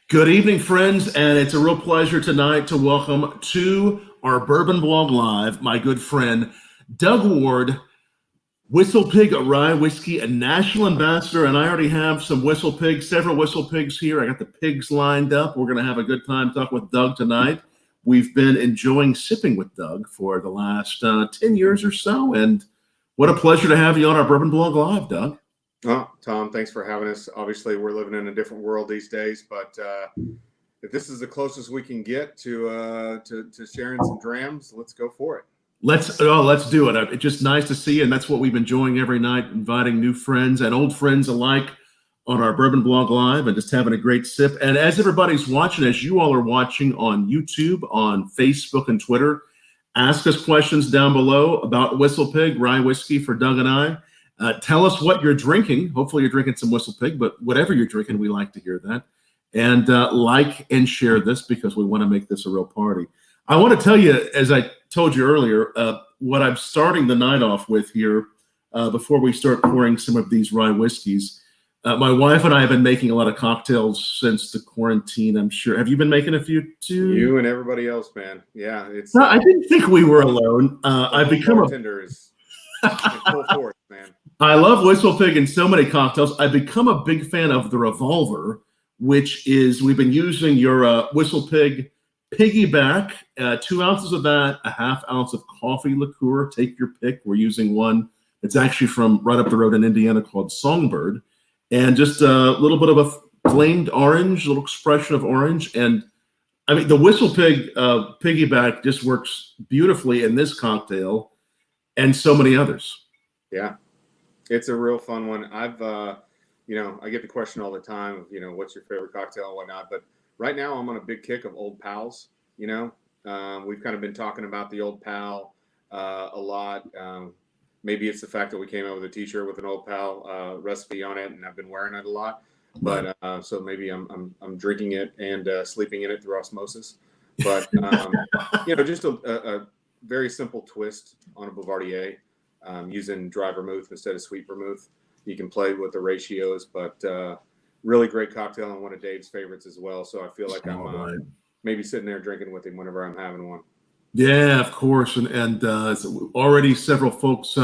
Good evening, friends, and it's a real pleasure tonight to welcome to our Bourbon Blog Live my good friend Doug Ward, WhistlePig Rye Whiskey, a national ambassador, and I already have some WhistlePigs, several WhistlePigs here. I got the pigs lined up. We're going to have a good time talking with Doug tonight. We've been enjoying sipping with Doug for the last 10 years or so, and what a pleasure to have you on our Bourbon Blog Live, Doug. Oh, Tom, thanks for having us. Obviously, we're living in a different world these days, but if this is the closest we can get to sharing some drams, let's go for it. Let's do it. It's just nice to see you, and that's what we've been enjoying every night, inviting new friends and old friends alike on our Bourbon Blog Live and just having a great sip. And as everybody's watching, as you all are watching on YouTube, on Facebook, and Twitter, ask us questions down below about WhistlePig Rye Whiskey for Doug and I. Tell us what you're drinking. Hopefully you're drinking some WhistlePig, but whatever you're drinking, we like to hear that. And like and share this because we want to make this a real party. I want to tell you, as I told you earlier, what I'm starting the night off with here before we start pouring some of these rye whiskeys. My wife and I have been making a lot of cocktails since the quarantine, I'm sure. Have you been making a few too? You and everybody else, man. Yeah. It's. No, I didn't think we were alone. I've become a bartenders. Full force, man. I love WhistlePig in so many cocktails. I've become a big fan of the Revolver, which is, we've been using your WhistlePig PiggyBack, 2 ounces of that, a half ounce of coffee liqueur. Take your pick. We're using one that's actually from right up the road in Indiana called Songbird. And just a little bit of a flamed orange, a little expression of orange. And I mean, the WhistlePig PiggyBack just works beautifully in this cocktail and so many others. Yeah. It's a real fun one. I've, I get the question all the time of, what's your favorite cocktail and whatnot. But right now I'm on a big kick of Old Pals. We've kind of been talking about the Old Pal a lot. Maybe it's the fact that we came out with a T-shirt with an Old Pal recipe on it, and I've been wearing it a lot. But so maybe I'm drinking it and sleeping in it through osmosis. But just a very simple twist on a Bouvardier. Using dry vermouth instead of sweet vermouth. You can play with the ratios, but really great cocktail and one of Dave's favorites as well. So I feel like I'm maybe sitting there drinking with him whenever I'm having one. Yeah, of course. And already several folks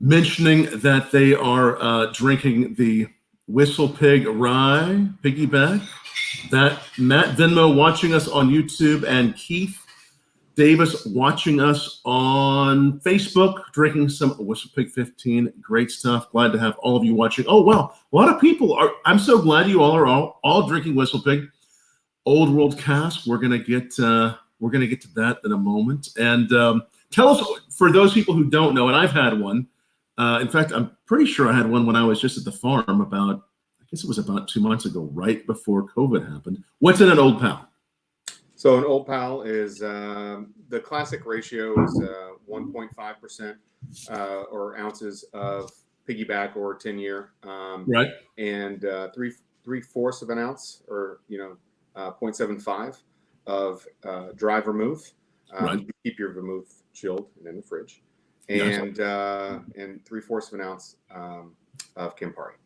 mentioning that they are drinking the WhistlePig Rye PiggyBack. That Matt Venmo watching us on YouTube, and Keith Davis watching us on Facebook, drinking some WhistlePig 15. Great stuff. Glad to have all of you watching. Oh, wow. A lot of people are. I'm so glad you all are all drinking WhistlePig Old World Cask. We're gonna get to that in a moment. And tell us, for those people who don't know, and I've had one. In fact, I'm pretty sure I had one when I was just at the farm I guess it was about 2 months ago, right before COVID happened. What's in an Old Pal? So an Old Pal is the classic ratio is 1.5% or ounces of piggyback or 10-year, right, and 3/4 of an ounce or 0.75 of dry vermouth. Right. You keep your vermouth chilled and in the fridge, and 3/4 of an ounce of Campari.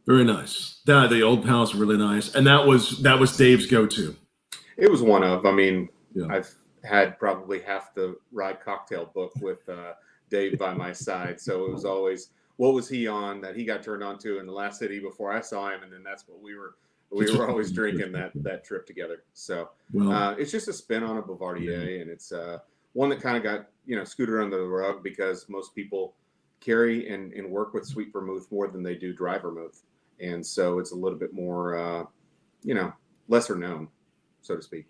Very nice. The Old Pal is really nice, and that was Dave's go-to. It was one of. I mean, yeah. I've had probably half the rye cocktail book with Dave by my side, so it was always, what was he on that he got turned on to in the last city before I saw him, and then that's what we were always drinking that trip together. So it's just a spin on a Bouvardier, and it's one that kind of got scooted under the rug because most people carry and work with sweet vermouth more than they do dry vermouth, and so it's a little bit more lesser known, so to speak.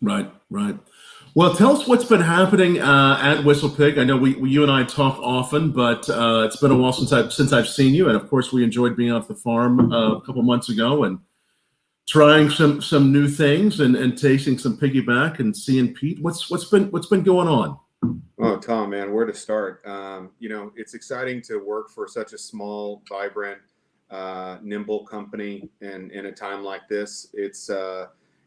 Right. Well, tell us what's been happening at WhistlePig. I know you and I talk often, but it's been a while since I've seen you, and of course we enjoyed being off the farm a couple months ago and trying some new things and tasting some piggyback and seeing Pete. What's been going on? Oh, Tom, man, where to start? It's exciting to work for such a small, vibrant, nimble company, and in a time like this,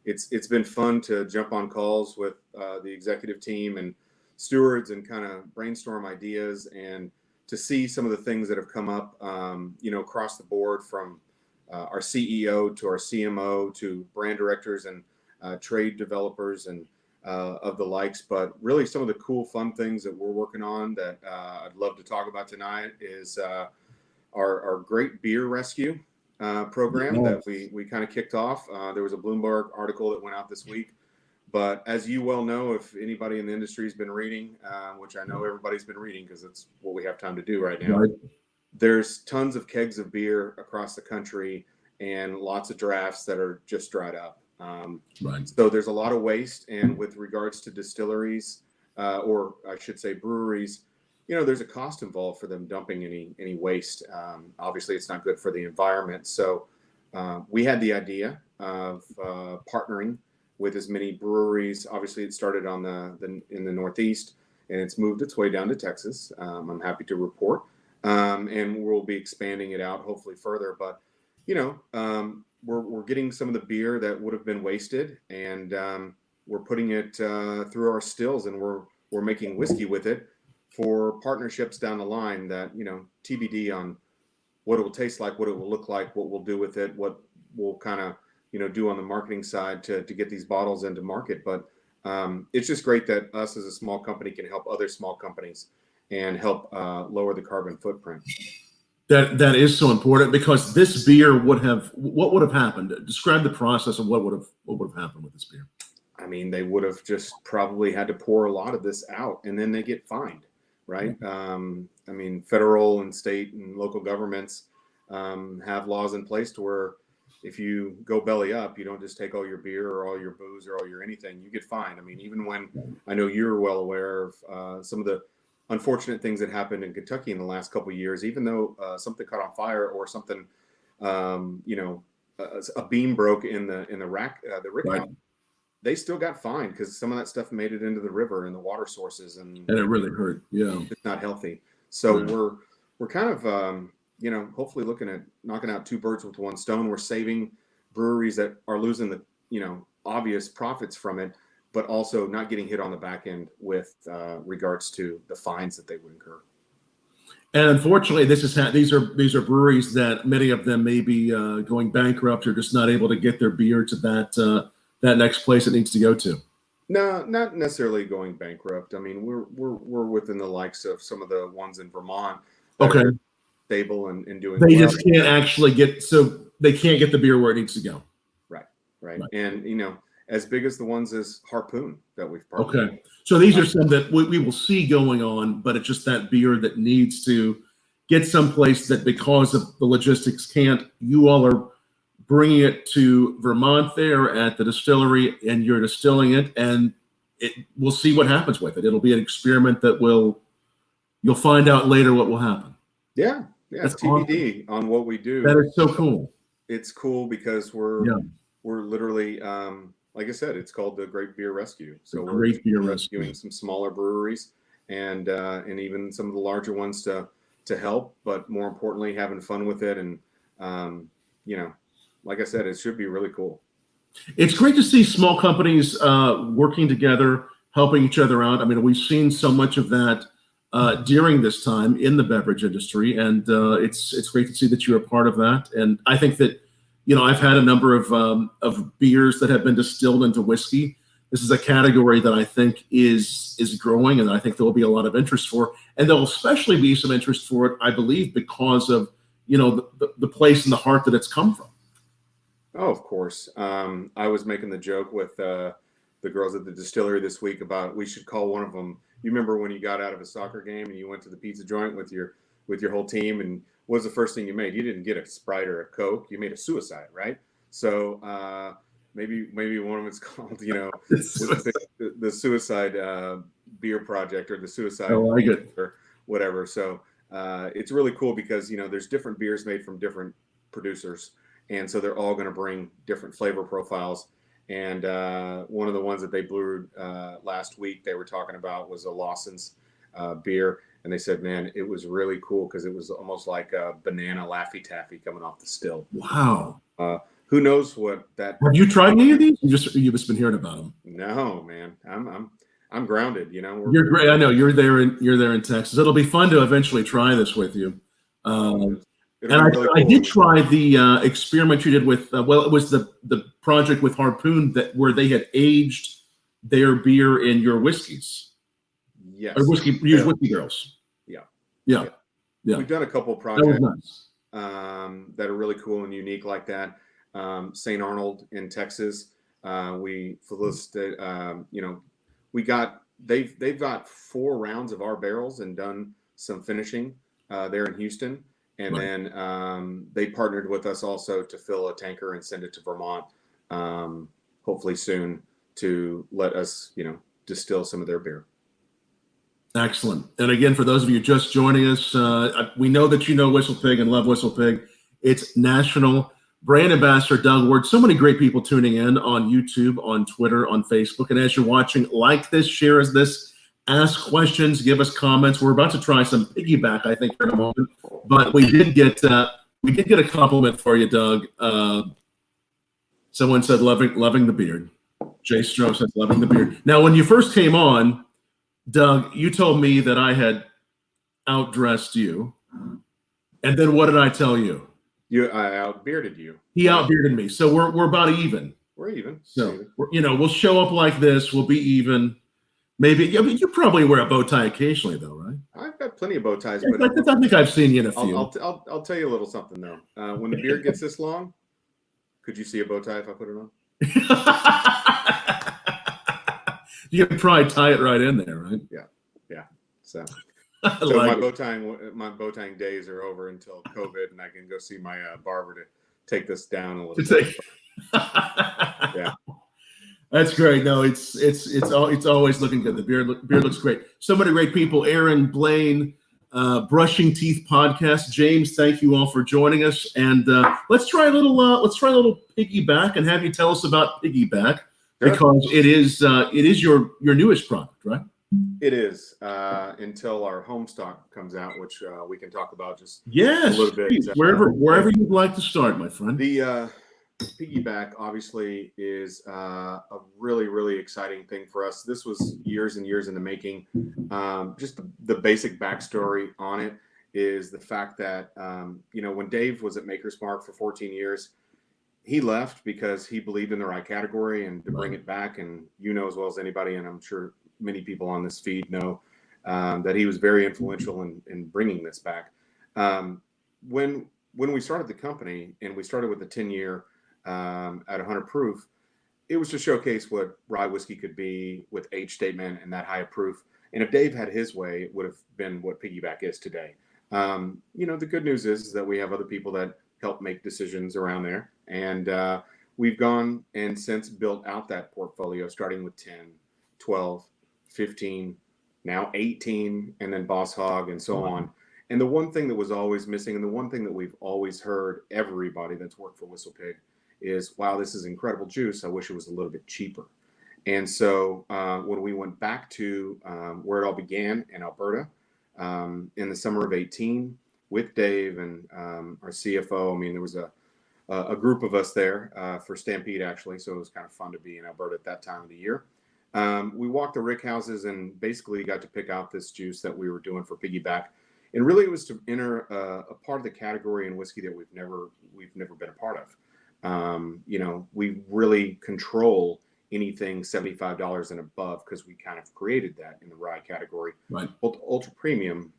it's been fun to jump on calls with the executive team and stewards and kind of brainstorm ideas and to see some of the things that have come up, across the board from our CEO to our CMO to brand directors and trade developers and of the likes. But really, some of the cool, fun things that we're working on that I'd love to talk about tonight is our great beer rescue program that we kind of kicked off. There was a Bloomberg article that went out this week. But as you well know, if anybody in the industry has been reading, which I know everybody's been reading because it's what we have time to do right now, Right. there's tons of kegs of beer across the country and lots of drafts that are just dried up. Right. So there's a lot of waste. And with regards to distilleries, or I should say breweries, there's a cost involved for them dumping any waste. Obviously, it's not good for the environment. So we had the idea of partnering with as many breweries. Obviously, it started in the Northeast, and it's moved its way down to Texas. I'm happy to report, and we'll be expanding it out hopefully further. But we're getting some of the beer that would have been wasted, and we're putting it through our stills, and we're making whiskey with it for partnerships down the line. That TBD on what it will taste like, what it will look like, what we'll do with it, what we'll kind of do on the marketing side to get these bottles into market. But it's just great that us as a small company can help other small companies and help lower the carbon footprint. That is so important, because this beer what would have happened? Describe the process of what would have happened with this beer. I mean, they would have just probably had to pour a lot of this out, and then they get fined, right? Mm-hmm. I mean, federal and state and local governments have laws in place to where if you go belly up, you don't just take all your beer or all your booze or all your anything, you get fined. I mean, even when I know you're well aware of some of the unfortunate things that happened in Kentucky in the last couple of years, even though something caught on fire or something, a beam broke in the rick Right. house, they still got fined because some of that stuff made it into the river and the water sources, and it really hurt. Yeah. it's not healthy. So Right. we're kind of hopefully looking at knocking out two birds with one stone. We're saving breweries that are losing the obvious profits from it, but also not getting hit on the back end with regards to the fines that they would incur. And unfortunately, these are breweries that many of them may be going bankrupt or just not able to get their beer to that next place it needs to go to. No, not necessarily going bankrupt. I mean, we're within the likes of some of the ones in Vermont that Okay. are stable and doing They well. just can't actually they can't get the beer where it needs to go. Right. And as big as the ones as Harpoon that we've partnered with. Okay. So these are some that we will see going on, but it's just that beer that needs to get someplace that, because of the logistics, can't. You all are bringing it to Vermont there at the distillery, and you're distilling it, and we'll see what happens with it. It'll be an experiment that you'll find out later what will happen. Yeah. That's TBD on what we do. That is so cool. It's cool because we're literally, like I said, it's called the Great Beer Rescue. So we're rescuing some smaller breweries and even some of the larger ones to help, but more importantly, having fun with it. And like I said, it should be really cool. It's great to see small companies working together, helping each other out. I mean, we've seen so much of that during this time in the beverage industry, and it's great to see that you're a part of that. And I think that I've had a number of beers that have been distilled into whiskey. This is a category that I think is growing, and I think there will be a lot of interest for. And there'll especially be some interest for it, I believe, because of the place and the heart that it's come from. Oh, of course. I was making the joke with the girls at the distillery this week about we should call one of them. You remember when you got out of a soccer game and you went to the pizza joint with your whole team, and what was the first thing you made? You didn't get a Sprite or a Coke. You made a suicide, right? So maybe one of them's called the suicide beer project or the suicide or whatever. So it's really cool because there's different beers made from different producers, and so they're all going to bring different flavor profiles. And one of the ones that they brewed last week, they were talking about was a Lawson's beer. And they said, man, it was really cool because it was almost like a banana Laffy Taffy coming off the still. Wow. Who knows what that? Have you tried any of these? You've just been hearing about them. No, man. I'm grounded. You're great. I know you're there in Texas. It'll be fun to eventually try this with you. It'll be really I cool. did try the experiment you did with, it was the project with Harpoon where they had aged their beer in your whiskeys. Yes. Or whiskey barrels. Yeah. Yeah. We've done a couple That projects was nice. that are really cool and unique like that. St. Arnold in Texas, we solicited, they've got 4 rounds of our barrels and done some finishing there in Houston. And then they partnered with us also to fill a tanker and send it to Vermont, hopefully soon, to let us, distill some of their beer. Excellent. And again, for those of you just joining us, we know that you know WhistlePig and love WhistlePig. It's National Brand Ambassador Doug Ward. So many great people tuning in on YouTube, on Twitter, on Facebook. And as you're watching, like this, share this, ask questions, give us comments. We're about to try some piggyback, I think, in a moment. But we did get a compliment for you, Doug. Someone said loving the beard. Jay Stroh says loving the beard. Now, when you first came on, Doug, you told me that I had outdressed you. And then what did I tell you? I outbearded you. He outbearded me. So we're about even. We're even. So, we'll show up like this. We'll be even. Maybe. Yeah, but you probably wear a bow tie occasionally, though, right? I've got plenty of bow ties. Yeah, but I think I've seen you in a few. I'll tell you a little something, though. When the beard gets this long, could you see a bow tie if I put it on? You can probably tie it right in there, right? Yeah. So Like my bow tying days are over until COVID, and I can go see my barber to take this down a little bit. Yeah, that's great. No, it's always looking good. The beard looks great. So many great people. Aaron, Blaine, Brushing Teeth Podcast. James, thank you all for joining us. And let's try a little piggyback and have you tell us about piggyback. Because it is your newest product, right? It is until our HomeStock comes out, which we can talk about just a little bit. Wherever you'd like to start, my friend. The piggyback obviously is a really, really exciting thing for us. This was years and years in the making. Just the basic backstory on it is the fact that when Dave was at Maker's Mark for 14 years. He left because he believed in the right category and to bring it back. And as well as anybody, and I'm sure many people on this feed know that he was very influential in bringing this back. When we started the company and we started with the 10-year at 100 proof, it was to showcase what rye whiskey could be with age statement and that high proof. And if Dave had his way, it would have been what piggyback is today. The good news is that we have other people that help make decisions around there. And we've gone and since built out that portfolio, starting with 10, 12, 15, now 18, and then Boss Hogg and so on. And the one thing that was always missing, and the one thing that we've always heard everybody that's worked for WhistlePig is, wow, this is incredible juice. I wish it was a little bit cheaper. And so when we went back to where it all began in Alberta in the summer of 18 with Dave and our CFO, there was a group of us there for Stampede, actually. So it was kind of fun to be in Alberta at that time of the year. We walked the rick houses and basically got to pick out this juice that we were doing for piggyback. And really it was to enter a part of the category in whiskey that we've never been a part of. We really control anything $75 and above because we kind of created that in the rye category. Right. Ultra premium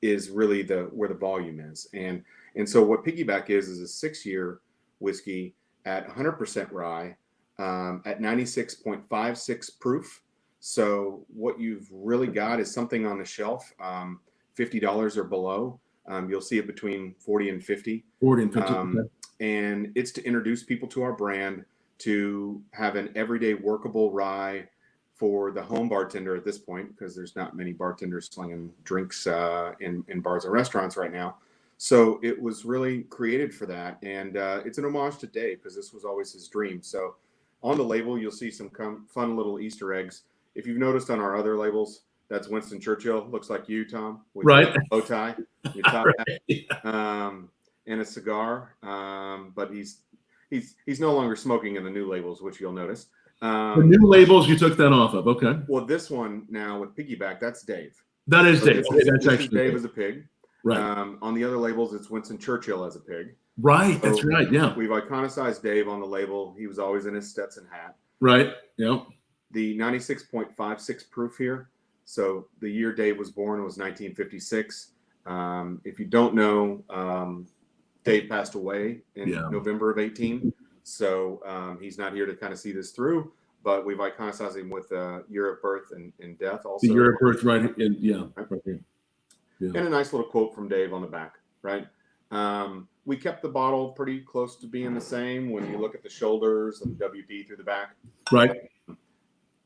is really where the volume is. And so what piggyback is a 6-year whiskey at 100% rye at 96.56 proof. So what you've really got is something on the shelf, $50 or below. You'll see it between 40 and 50. 40 and 50. And it's to introduce people to our brand, to have an everyday workable rye for the home bartender at this point, because there's not many bartenders slinging drinks in bars and restaurants right now. So it was really created for that. And it's an homage to Dave because this was always his dream. So on the label, you'll see some fun little Easter eggs. If you've noticed on our other labels, that's Winston Churchill. Looks like you, Tom. With right. A bow tie, your top hat, and a cigar. But he's no longer smoking in the new labels, which you'll notice. The new labels, you took that off of. Okay. Well, this one now with piggyback, that's Dave. That is Dave. This is Dave as a pig. Right. On the other labels, it's Winston Churchill as a pig. Right. So That's right. Yeah. we've iconicized Dave on the label. He was always in his Stetson hat. Right. Yep. The 96.56 proof here. So the year Dave was born was 1956. If you don't know, Dave passed away in November of 18. So he's not here to kind of see this through, but we've iconicized him with year of birth and death also. The year of birth, right? Right here. Yeah. And a nice little quote from Dave on the back, right? We kept the bottle pretty close to being the same when you look at the shoulders and WP through the back. Right.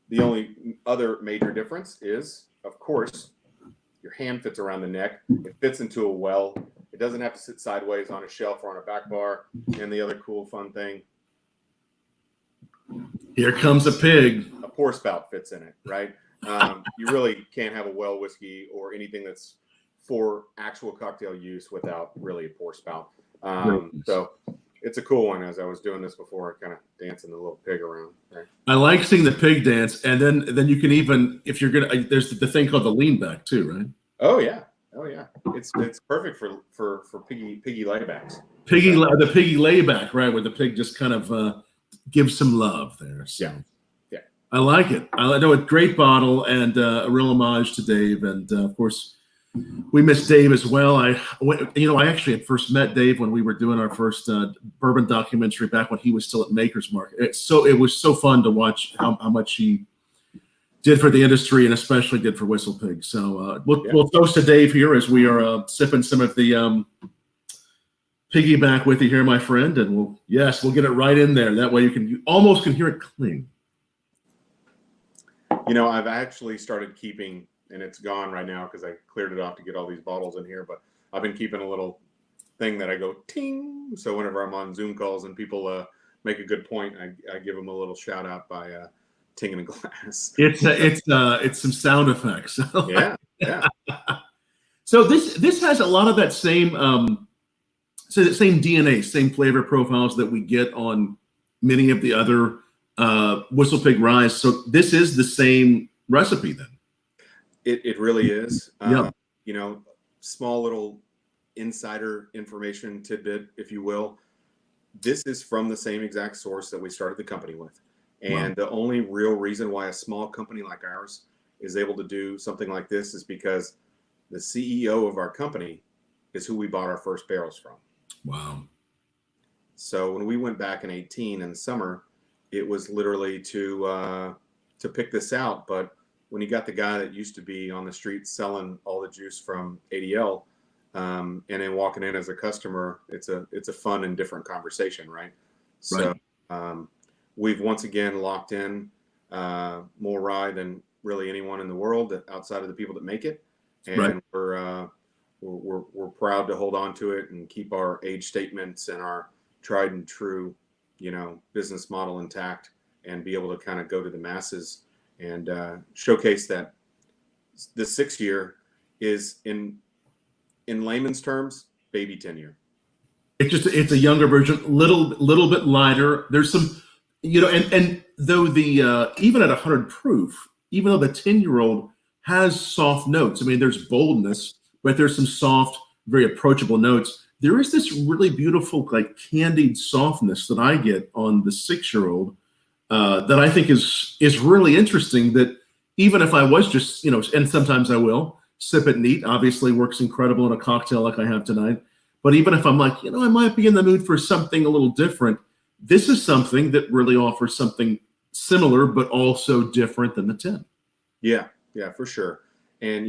The only other major difference is, of course, your hand fits around the neck. It fits into a well. It doesn't have to sit sideways on a shelf or on a back bar. And the other cool, fun thing, here comes a pig. a pour spout fits in it, right? You really can't have a well whiskey or anything that's for actual cocktail use without really a pour spout. So it's a cool one. As I was doing this before, kind of dancing the little pig around. Right? I like seeing the pig dance, and then you can even, if you're gonna, there's the thing called the lean back too, right? Oh yeah, it's perfect for piggy laybacks. The piggy layback, right, where the pig just kind of gives some love there. So. Yeah. I like it. I know it's a great bottle and a real homage to Dave, and of course. We miss Dave as well. I actually had first met Dave when we were doing our first bourbon documentary back when he was still at Maker's Mark. It was so fun to watch how much he did for the industry and especially did for WhistlePig. So we'll toast to Dave here as we are sipping some of the PiggyBack with you here, my friend, and we'll get it right in there. That way you almost can hear it cling. I've actually started keeping. And it's gone right now because I cleared it off to get all these bottles in here. But I've been keeping a little thing that I go ting. So whenever I'm on Zoom calls and people make a good point, I give them a little shout out by tinging a glass. It's some sound effects. Yeah. So this has a lot of that same same DNA, same flavor profiles that we get on many of the other WhistlePig ryes. So this is the same recipe then. It really is. Small little insider information tidbit, if you will. This is from the same exact source that we started the company with. And the only real reason why a small company like ours is able to do something like this is because the CEO of our company is who we bought our first barrels from. Wow. So when we went back in 2018 in the summer, it was literally to pick this out. But when you got the guy that used to be on the street selling all the juice from ADL, and then walking in as a customer, it's a fun and different conversation, right? So we've once again locked in more rye than really anyone in the world outside of the people that make it, and we're proud to hold on to it and keep our age statements and our tried and true, business model intact, and be able to kind of go to the masses. And showcase that the 6 year is in layman's terms, baby tenure. It's a younger version, little bit lighter. There's some, and though the even at 100 proof, even though the 10-year-old has soft notes, I mean, there's boldness, but there's some soft, very approachable notes. There is this really beautiful, like candied softness that I get on the 6-year-old. That I think is really interesting, that even if I was just, and sometimes I will, sip it neat, obviously works incredible in a cocktail like I have tonight. But even if I'm like, I might be in the mood for something a little different, this is something that really offers something similar, but also different than the 10. Yeah, for sure. And,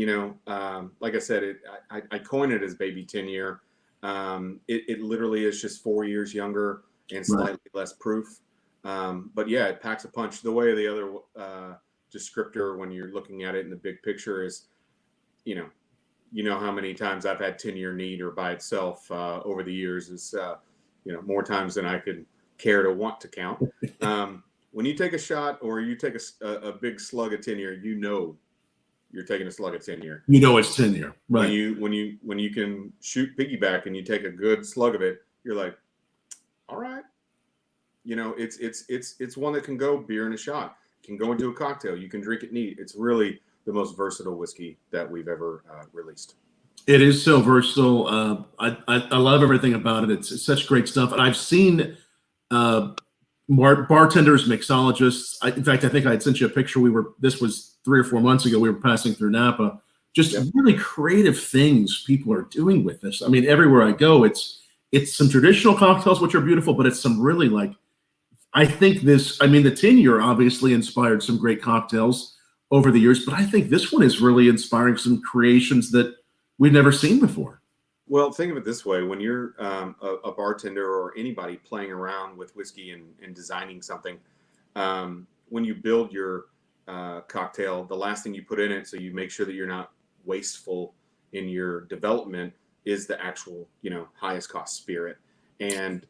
like I said, I coined it as baby 10 year. It literally is just 4 years younger and slightly less proof. But yeah, it packs a punch. The way the other descriptor, when you're looking at it in the big picture, is, how many times I've had 10-year neat or by itself over the years is, more times than I could care to want to count. When you take a shot or you take a big slug of 10-year, you're taking a slug of 10-year. It's 10-year, right? When you can shoot piggyback and you take a good slug of it, you're like, all right. It's one that can go beer in a shot, can go into a cocktail. You can drink it neat. It's really the most versatile whiskey that we've ever released. It is so versatile. I love everything about it. It's such great stuff. And I've seen uh, bartenders, mixologists. In fact, I think I had sent you a picture. This was 3 or 4 months ago. We were passing through Napa. Just Yep. really creative things people are doing with this. I mean, everywhere I go, it's some traditional cocktails, which are beautiful, but it's some really I think this. I mean, the 10-year obviously inspired some great cocktails over the years, but I think this one is really inspiring some creations that we've never seen before. Well, think of it this way: when you're a bartender or anybody playing around with whiskey and designing something, when you build your cocktail, the last thing you put in it, so you make sure that you're not wasteful in your development, is the actual, highest cost spirit. And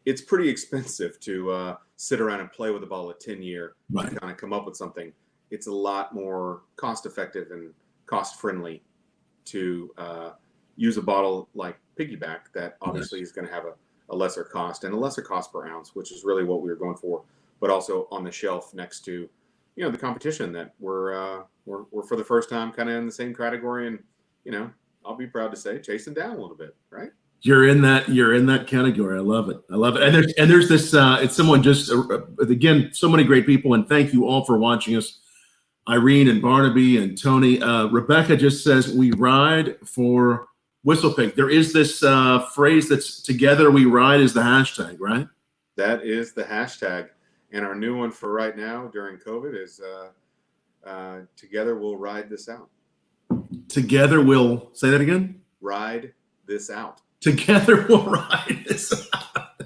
it's pretty expensive to sit around and play with a bottle of 10-year Right. to kind of come up with something. It's a lot more cost effective and cost friendly to use a bottle like PiggyBack that obviously is going to have a lesser cost and a lesser cost per ounce, which is really what we were going for, but also on the shelf next to, the competition that we're for the first time kind of in the same category. And, I'll be proud to say chasing down a little bit, right? You're in that category. I love it. I love it. And there's this. It's someone just again. So many great people, and thank you all for watching us. Irene and Barnaby and Tony. Rebecca just says we ride for WhistlePig. There is this phrase that's "Together we ride" is the hashtag, right? That is the hashtag, and our new one for right now during COVID is "Together we'll ride this out." Together we'll say that again. Ride this out. Together we'll ride this out.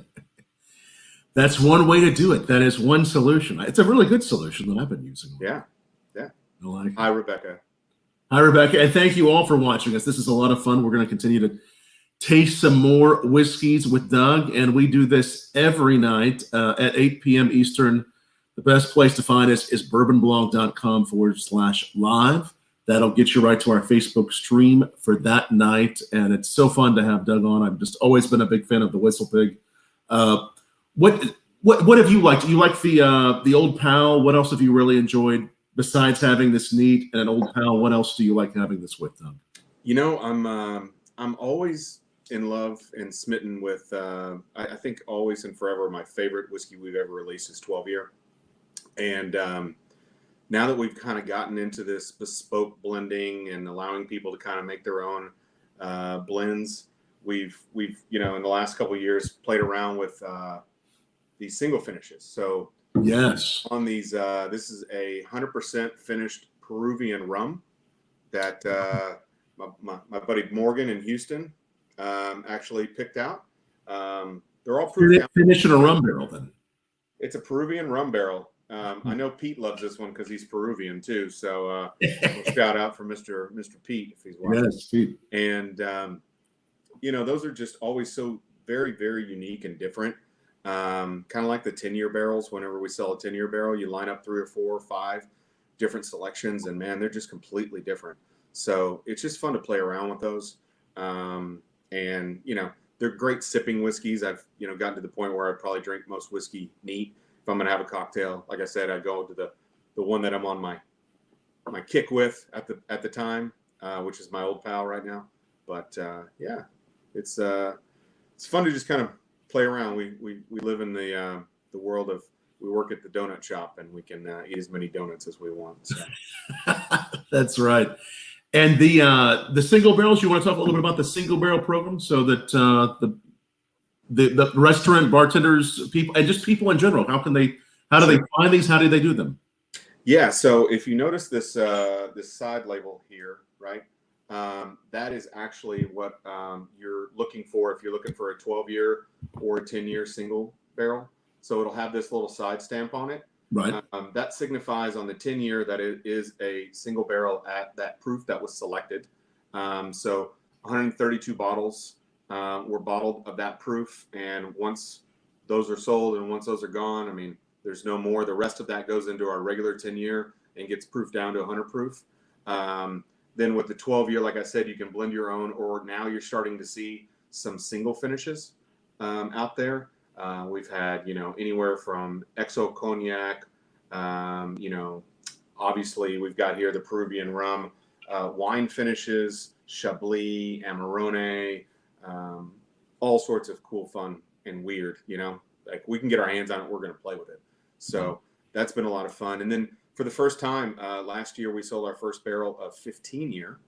That's one way to do it. That is one solution. It's a really good solution that I've been using. Yeah. I like it. Hi, Rebecca. Hi, Rebecca. And thank you all for watching us. This is a lot of fun. We're going to continue to taste some more whiskeys with Doug. And we do this every night at 8 p.m. Eastern. The best place to find us is bourbonblog.com/live. That'll get you right to our Facebook stream for that night. And it's so fun to have Doug on. I've just always been a big fan of the WhistlePig. What have you liked? You like the Old Pal? What else have you really enjoyed besides having this neat and an Old Pal? What else do you like having this with, Doug? I'm always in love and smitten with. I think always and forever my favorite whiskey we've ever released is 12-year, and now that we've kind of gotten into this bespoke blending and allowing people to kind of make their own blends, we've in the last couple of years played around with these single finishes. So yes, on these, this is a 100% finished Peruvian rum that my buddy Morgan in Houston actually picked out. They're all finish in a rum barrel then. It's a Peruvian rum barrel. I know Pete loves this one because he's Peruvian too. So shout out for Mr. Pete if he's watching. Yes, Pete. And those are just always so very, very unique and different. Kind of like the 10-year barrels. Whenever we sell a 10-year barrel, you line up 3 or 4 or 5 different selections, and man, they're just completely different. So it's just fun to play around with those. And they're great sipping whiskeys. I've gotten to the point where I probably drink most whiskey neat. If I'm gonna have a cocktail, like I said, I go to the one that I'm on my kick with at the time, which is my Old Pal right now. But yeah, it's fun to just kind of play around. We live in the world of, we work at the donut shop and we can eat as many donuts as we want. So. That's right. And the single barrels, you want to talk a little bit about the single barrel program so that the restaurant bartenders, people, and just people in general, how do they find these? How do they do them? Yeah. So if you notice this side label here, right? That is actually what you're looking for if you're looking for a 12-year or a 10-year single barrel. So it'll have this little side stamp on it. Right. That signifies on the 10-year that it is a single barrel at that proof that was selected. So 132 bottles were bottled of that proof. And once those are sold and once those are gone, I mean, there's no more. The rest of that goes into our regular 10-year and gets proofed down to 100 proof. Then with the 12-year, like I said, you can blend your own, or now you're starting to see some single finishes out there. We've had, anywhere from XO Cognac, obviously we've got here the Peruvian rum, wine finishes, Chablis, Amarone, all sorts of cool, fun, and weird. Like we can get our hands on it, we're going to play with it. So that's been a lot of fun. And then for the first time last year, we sold our first barrel of 15-year.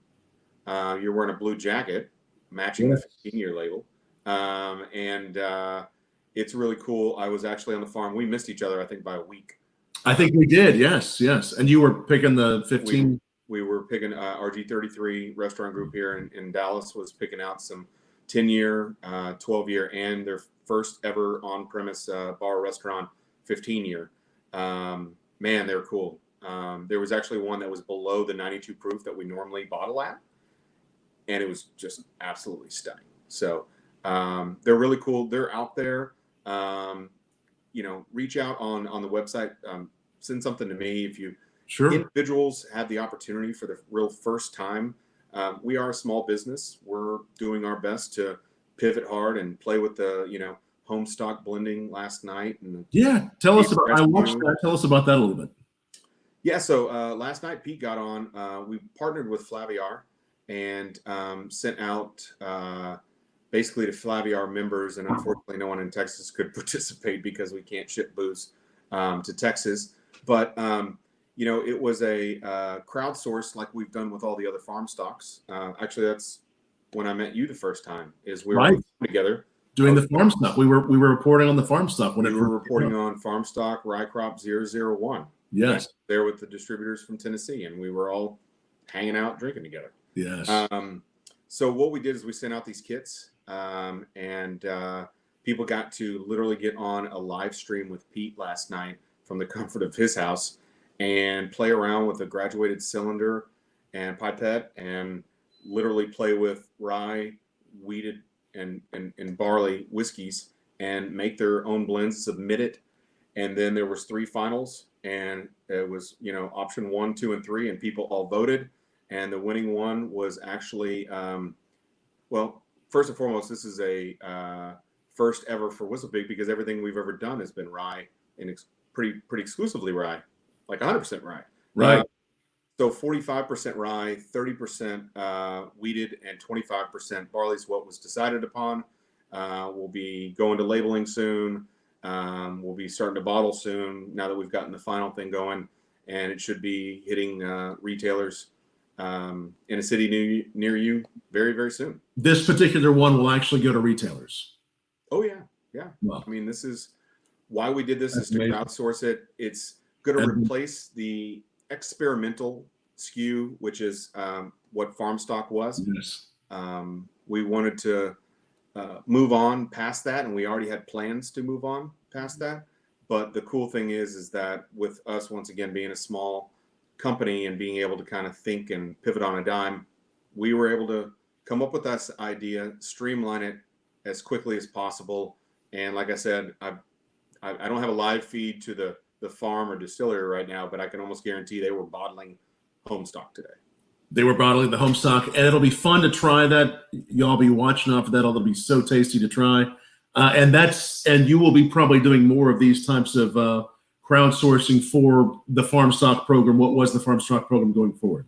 You're wearing a blue jacket, matching the 15-year label. It's really cool. I was actually on the farm. We missed each other, I think, by a week. I think we did. Yes. And you were picking the 15. We were picking RG33 restaurant group here in Dallas was picking out some 10-year, 12-year, and their first ever on-premise bar restaurant 15-year. Man, they were cool. There was actually one that was below the 92 proof that we normally bottle at, and it was just absolutely stunning. So they're really cool. They're out there. Reach out on the website. Send something to me if you. Sure. Individuals have the opportunity for the real first time. We are a small business. We're doing our best to pivot hard and play with the HomeStock blending last night. And tell us about. I watched that. Tell us about that a little bit. Yeah, so last night Pete got on. We partnered with Flaviar and sent out basically to Flaviar members, and unfortunately no one in Texas could participate because we can't ship booze to Texas. But it was a crowdsource like we've done with all the other farm stocks. Actually, that's when I met you the first time. Is we were together doing the farm stock. We were reporting on the farm stock when we were reporting on farm stock rye crop 001. Yes, there with the distributors from Tennessee, and we were all hanging out drinking together. Yes. So what we did is we sent out these kits, and people got to literally get on a live stream with Pete last night from the comfort of his house and play around with a graduated cylinder and pipette and literally play with rye, wheated, and barley whiskeys and make their own blends, submit it. And then there was 3 finals, and it was, option 1, 2, and 3, and people all voted. And the winning one was actually, first and foremost, this is a first ever for WhistlePig because everything we've ever done has been rye and pretty exclusively rye, like 100% rye. Right. So 45% rye, 30% wheated, and 25% barley is what was decided upon. We'll be going to labeling soon. We'll be starting to bottle soon now that we've gotten the final thing going, and it should be hitting retailers in a city near you very, very soon. This particular one will actually go to retailers. Oh, yeah. Wow. I mean, this is why we did this. That's is to amazing. Crowdsource it. It's going to replace the experimental SKU, which is what farm stock was. Yes. We wanted to move on past that, and we already had plans to move on past that. But the cool thing is that with us once again being a small company and being able to kind of think and pivot on a dime, we were able to come up with this idea, streamline it as quickly as possible. And like I said, I don't have a live feed to the farm or distillery right now, but I can almost guarantee they were bottling HomeStock today. They were bottling the HomeStock, and it'll be fun to try that. Y'all be watching off of that. It'll be so tasty to try. And you will be probably doing more of these types of crowdsourcing for the farm stock program. What was the farm stock program going forward?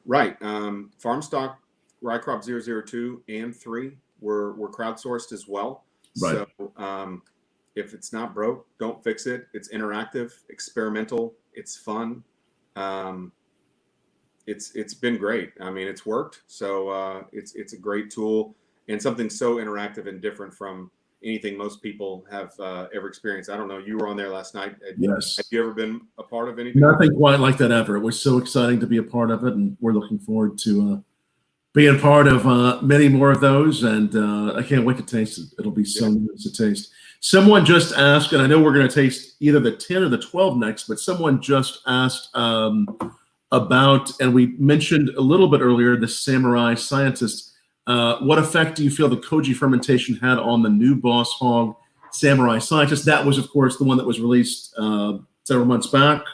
Right. Farm stock, rye crop 002 and 3 were crowdsourced as well. Right. So if it's not broke, don't fix it. It's interactive, experimental. It's fun. It's been great. I mean, it's worked. So it's a great tool and something so interactive and different from anything most people have ever experienced. I don't know. You were on there last night. Yes. Have you ever been a part of anything? Nothing quite like that ever. It was so exciting to be a part of it, and we're looking forward to being part of many more of those. And I can't wait to taste it. It'll be so nice to taste. Someone just asked, and I know we're going to taste either the 10 or the 12 next, but someone just asked about, and we mentioned a little bit earlier, the Samurai Scientist. What effect do you feel the Koji fermentation had on the new Boss Hogg Samurai Scientist? That was, of course, the one that was released several months back.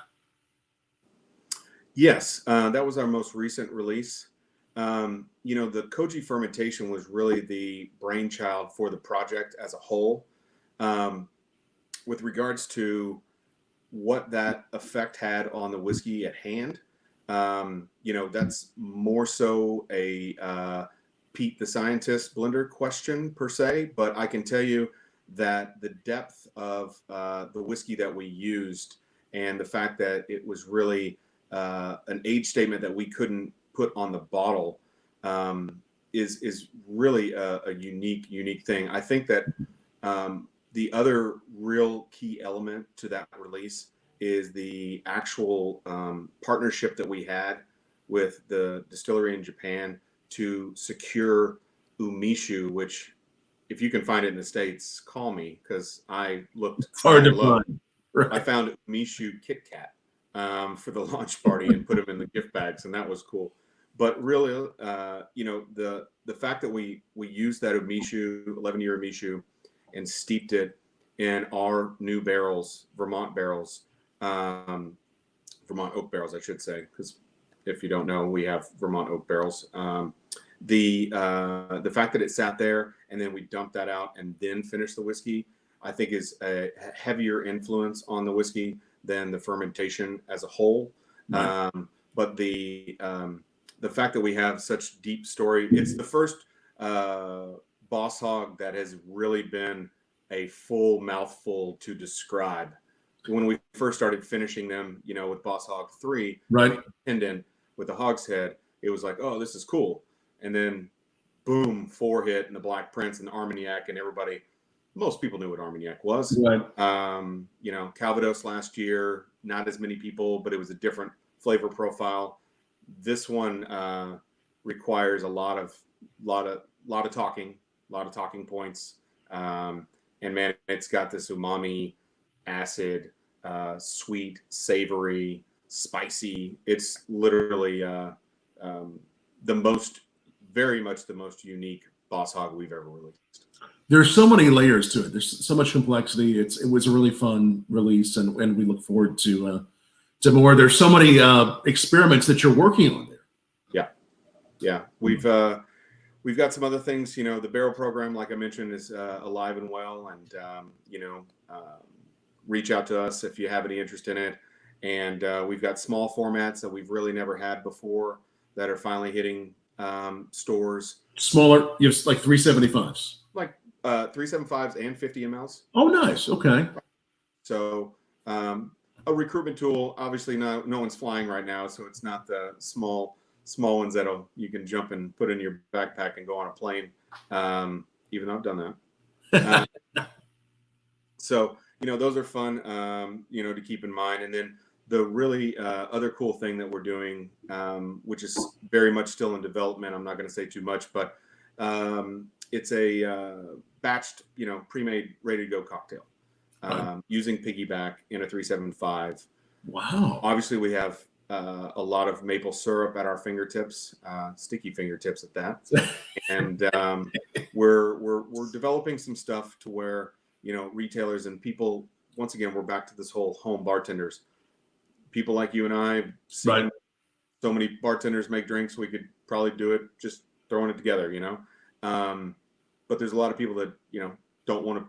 Yes, that was our most recent release. The Koji fermentation was really the brainchild for the project as a whole. With regards to what that effect had on the whiskey at hand, That's more so a Pete the Scientist blender question per se, but I can tell you that the depth of the whiskey that we used and the fact that it was really an age statement that we couldn't put on the bottle is really a unique thing. I think that the other real key element to that release is the actual partnership that we had with the distillery in Japan to secure umeshu, which if you can find it in the States, call me, because I looked It's hard high to and low. find. Right. I found umeshu Kit Kat for the launch party and put them in the gift bags, and that was cool. But really, the fact that we used that umeshu, 11-year umeshu, and steeped it in our new barrels, Vermont barrels, Vermont oak barrels, I should say, because if you don't know, we have Vermont oak barrels. The fact that it sat there and then we dumped that out and then finished the whiskey, I think is a heavier influence on the whiskey than the fermentation as a whole. Right. But the fact that we have such deep story, it's the first Boss Hogg that has really been a full mouthful to describe. When we first started finishing them, with Boss Hogg 3, Right. Hendon with the Hog's Head, it was like, oh, this is cool. And then boom, 4 hit and the Black Prince and the Armagnac, and most people knew what Armagnac was. Right. Calvados last year, not as many people, but it was a different flavor profile. This one requires a lot of talking points. And man, it's got this umami, acid, sweet, savory, spicy. It's literally very much the most unique Boss Hogg we've ever released. There's so many layers to it. There's so much complexity. It was a really fun release, and we look forward to more. There's so many experiments that you're working on there. Yeah. We've got some other things. The barrel program, like I mentioned, is alive and well, and reach out to us if you have any interest in it. And we've got small formats that we've really never had before that are finally hitting stores. Smaller, like 375s. Like 375s and 50 mLs. Oh, nice. Okay. So a recruitment tool. Obviously, no one's flying right now, so it's not the small ones you can jump and put in your backpack and go on a plane. Even though I've done that. So those are fun. To keep in mind. And then the really other cool thing that we're doing, which is very much still in development. I'm not going to say too much, but it's a batched, pre-made, ready to go cocktail using PiggyBack in a 375. Wow. Obviously, we have a lot of maple syrup at our fingertips, sticky fingertips at that, and we're developing some stuff to where retailers and people. Once again, we're back to this whole home bartenders. People like you and I see Right. so many bartenders make drinks. We could probably do it just throwing it together, But there's a lot of people that don't want to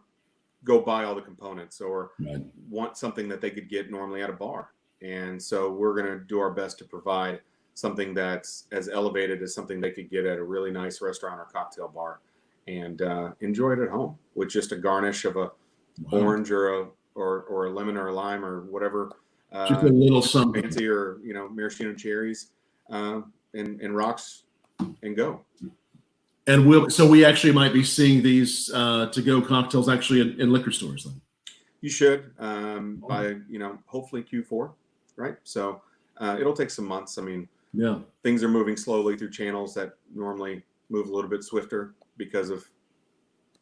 go buy all the components or Right. want something that they could get normally at a bar. And so we're going to do our best to provide something that's as elevated as something they could get at a really nice restaurant or cocktail bar, and enjoy it at home with just a garnish of a orange or a lemon or a lime or whatever. Just a little something fancy, or maraschino cherries, and rocks, and go. And we actually might be seeing these to-go cocktails actually in liquor stores then. You should by hopefully Q4, right? So it'll take some months. I mean, yeah, things are moving slowly through channels that normally move a little bit swifter because of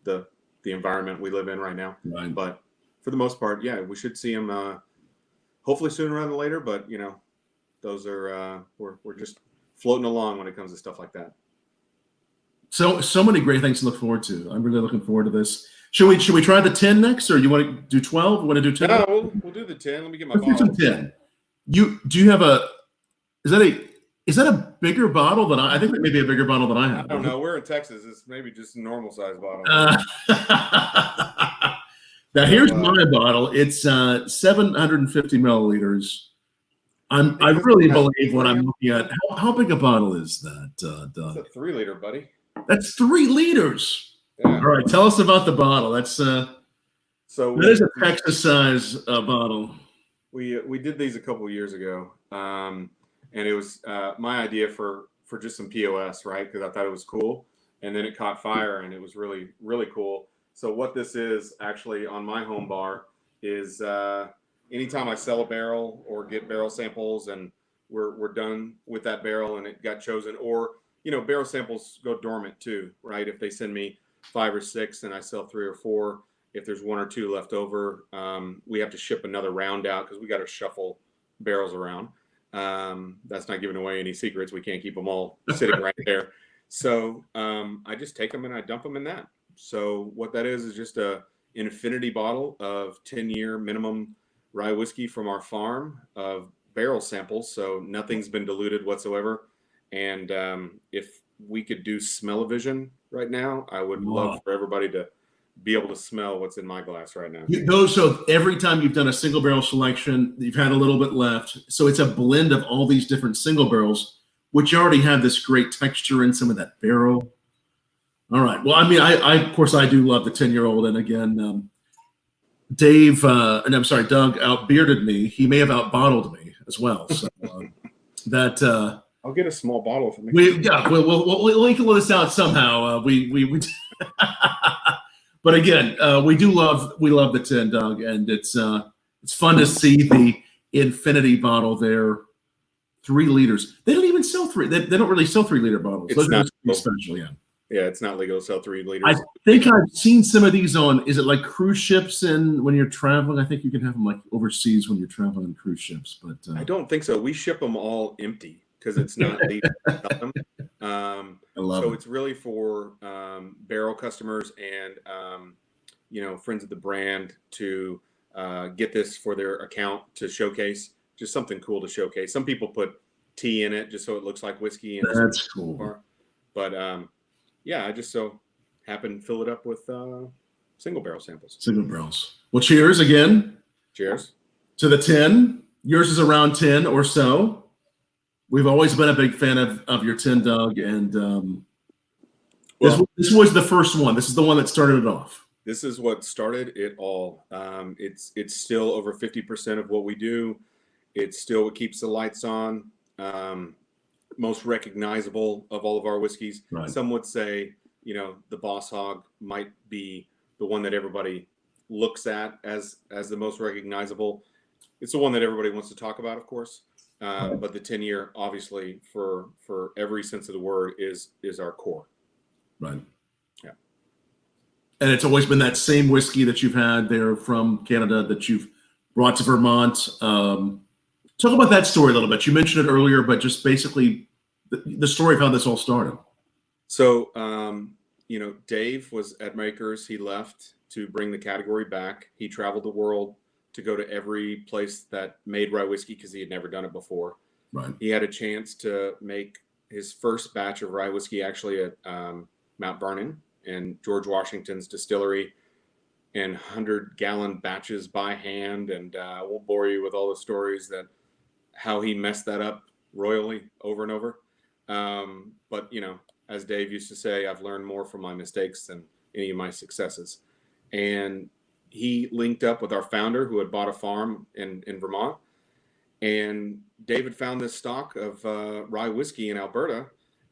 the environment we live in right now. Right. But for the most part, yeah, we should see them hopefully sooner rather than later. But those are we're just floating along when it comes to stuff like that. So many great things to look forward to. I'm really looking forward to this. Should we try the 10 next, or you want to do 12? Want to do 10? No, we'll do the 10. Let me get my Let's do bottle. 10. Do you have is that a bigger bottle than I think that may be a bigger bottle than I have. I don't know. We're in Texas. It's maybe just a normal size bottle. Now here's my bottle. It's 750 milliliters. I Because really it has believe what I'm premium. looking at. How big a bottle is that, It's Doug? a 3 liter, buddy. That's 3 liters. Yeah. All right, tell us about the bottle. So That is a Texas size bottle. we did these a couple years ago, and it was my idea for just some POS, right? Because I thought it was cool, and then it caught fire, and it was really really cool. So what this is actually on my home bar is anytime I sell a barrel or get barrel samples, and we're done with that barrel and it got chosen, or barrel samples go dormant too, right? If they send me 5 or 6 and I sell 3 or 4. If there's 1 or 2 left over, we have to ship another round out because we got to shuffle barrels around. That's not giving away any secrets. We can't keep them all sitting right there. So I just take them and I dump them in that. So what that is just an infinity bottle of 10-year minimum rye whiskey from our farm of barrel samples. So nothing's been diluted whatsoever. And if we could do smell-o-vision right now, I would love for everybody to be able to smell what's in my glass right now. So every time you've done a single barrel selection, you've had a little bit left. So it's a blend of all these different single barrels, which already have this great texture in some of that barrel. All right. Well, I mean, I of course I do love the 10-year-old, and again, Dave, and I'm sorry, Doug outbearded me. He may have outbottled me as well. So that. I'll get a small bottle if it makes sense. We'll link this out somehow. But again, we love the 10, Doug, and it's fun to see the infinity bottle there. 3 liters. They don't even sell 3. They don't really sell 3-liter bottles. It's not special, yeah. Yeah, it's not legal to sell 3 liters. I think I've seen some of these on. Is it like cruise ships? And when you're traveling, I think you can have them like overseas when you're traveling on cruise ships. But I don't think so. We ship them all empty because it's not legal to sell them. I love so it. it's really for barrel customers and friends of the brand to get this for their account to showcase. Just something cool to showcase. Some people put tea in it just so it looks like whiskey. And that's cool. But I just so happen to fill it up with single barrel samples. Single barrels. Well, cheers again. Cheers to the 10. Yours is around 10 or so. We've always been a big fan of your 10, Doug, and this was the first one. This is the one that started it off. This is what started it all. It's still over 50% of what we do. It's still what keeps the lights on. Most recognizable of all of our whiskeys. Right. Some would say, the Boss Hogg might be the one that everybody looks at as the most recognizable. It's the one that everybody wants to talk about, of course. But the 10-year, obviously, for every sense of the word, is our core. Right. Yeah. And it's always been that same whiskey that you've had there from Canada that you've brought to Vermont. Talk about that story a little bit. You mentioned it earlier, but just basically the story of how this all started. So, Dave was at Makers. He left to bring the category back. He traveled the world to go to every place that made rye whiskey because he had never done it before. Right. He had a chance to make his first batch of rye whiskey actually at Mount Vernon and George Washington's distillery in 100-gallon batches by hand. And I won't bore you with all the stories that how he messed that up royally over and over. But, as Dave used to say, I've learned more from my mistakes than any of my successes. And he linked up with our founder who had bought a farm in Vermont. And David found this stock of rye whiskey in Alberta.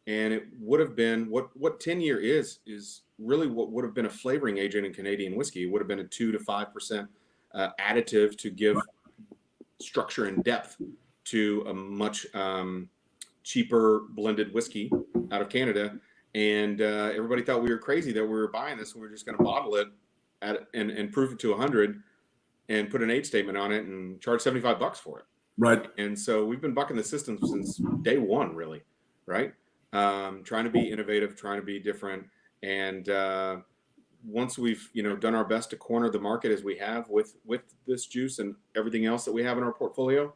And it would have been what 10-year is really what would have been a flavoring agent in Canadian whiskey. It would have been a 2 to 5% additive to give structure and depth to a much cheaper blended whiskey out of Canada. And everybody thought we were crazy that we were buying this and we were just going to bottle it and proof it to 100 and put an age statement on it and charge $75 for it. Right. And so we've been bucking the system since day one, really. Right. Trying to be innovative, trying to be different. And once we've, done our best to corner the market as we have with this juice and everything else that we have in our portfolio,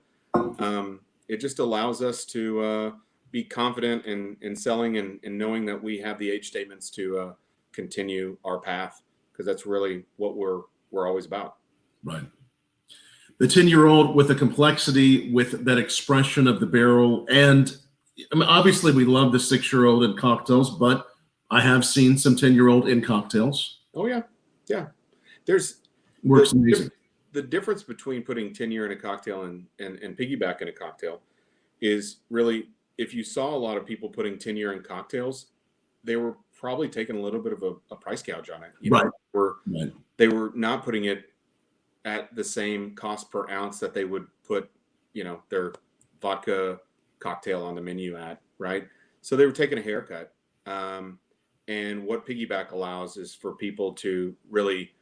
it just allows us to be confident in selling and knowing that we have the age statements to continue our path, because that's really what we're always about. Right. The 10-year-old with the complexity, with that expression of the barrel. And I mean, obviously we love the 6-year-old in cocktails, but I have seen some 10-year-old in cocktails. Oh yeah. Yeah. There's Works amazing. The difference between putting 10-year in a cocktail and piggyback in a cocktail is really, if you saw a lot of people putting 10-year in cocktails, they were probably taking a little bit of a price gouge on it. Right. They were not putting it at the same cost per ounce that they would put, their vodka cocktail on the menu at, right? So they were taking a haircut. And what piggyback allows is for people to really,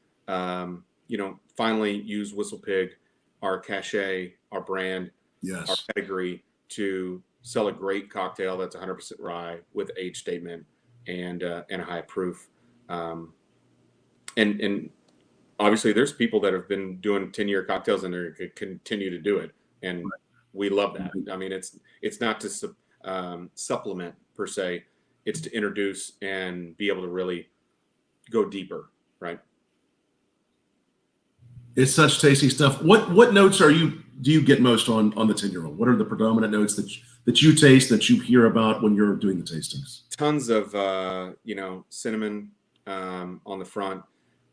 finally use WhistlePig, our cachet, our brand, Yes, our pedigree, to sell a great cocktail that's 100% rye with age statement and a high proof. And obviously there's people that have been doing 10-year cocktails and they continue to do it. And we love that. I mean, it's not to supplement per se. It's to introduce and be able to really go deeper, right? it's such tasty stuff. What notes do you get most on the 10-year-old? What are the predominant notes that you taste, that you hear about when you're doing the tastings? Tons of cinnamon on the front,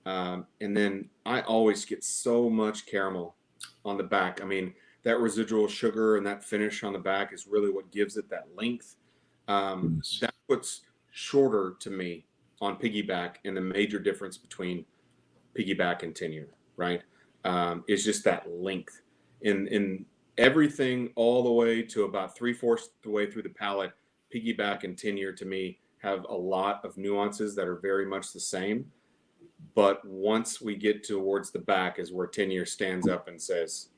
and then I always get so much caramel on the back. I mean, that residual sugar and that finish on the back is really what gives it that length. Yes. That's what's shorter to me on piggyback, and the major difference between piggyback and 10-year, right? Is just that length in everything, all the way to about 3/4 the way through the palate. Piggyback and 10-year to me have a lot of nuances that are very much the same, but once we get towards the back is where 10-year stands up and says,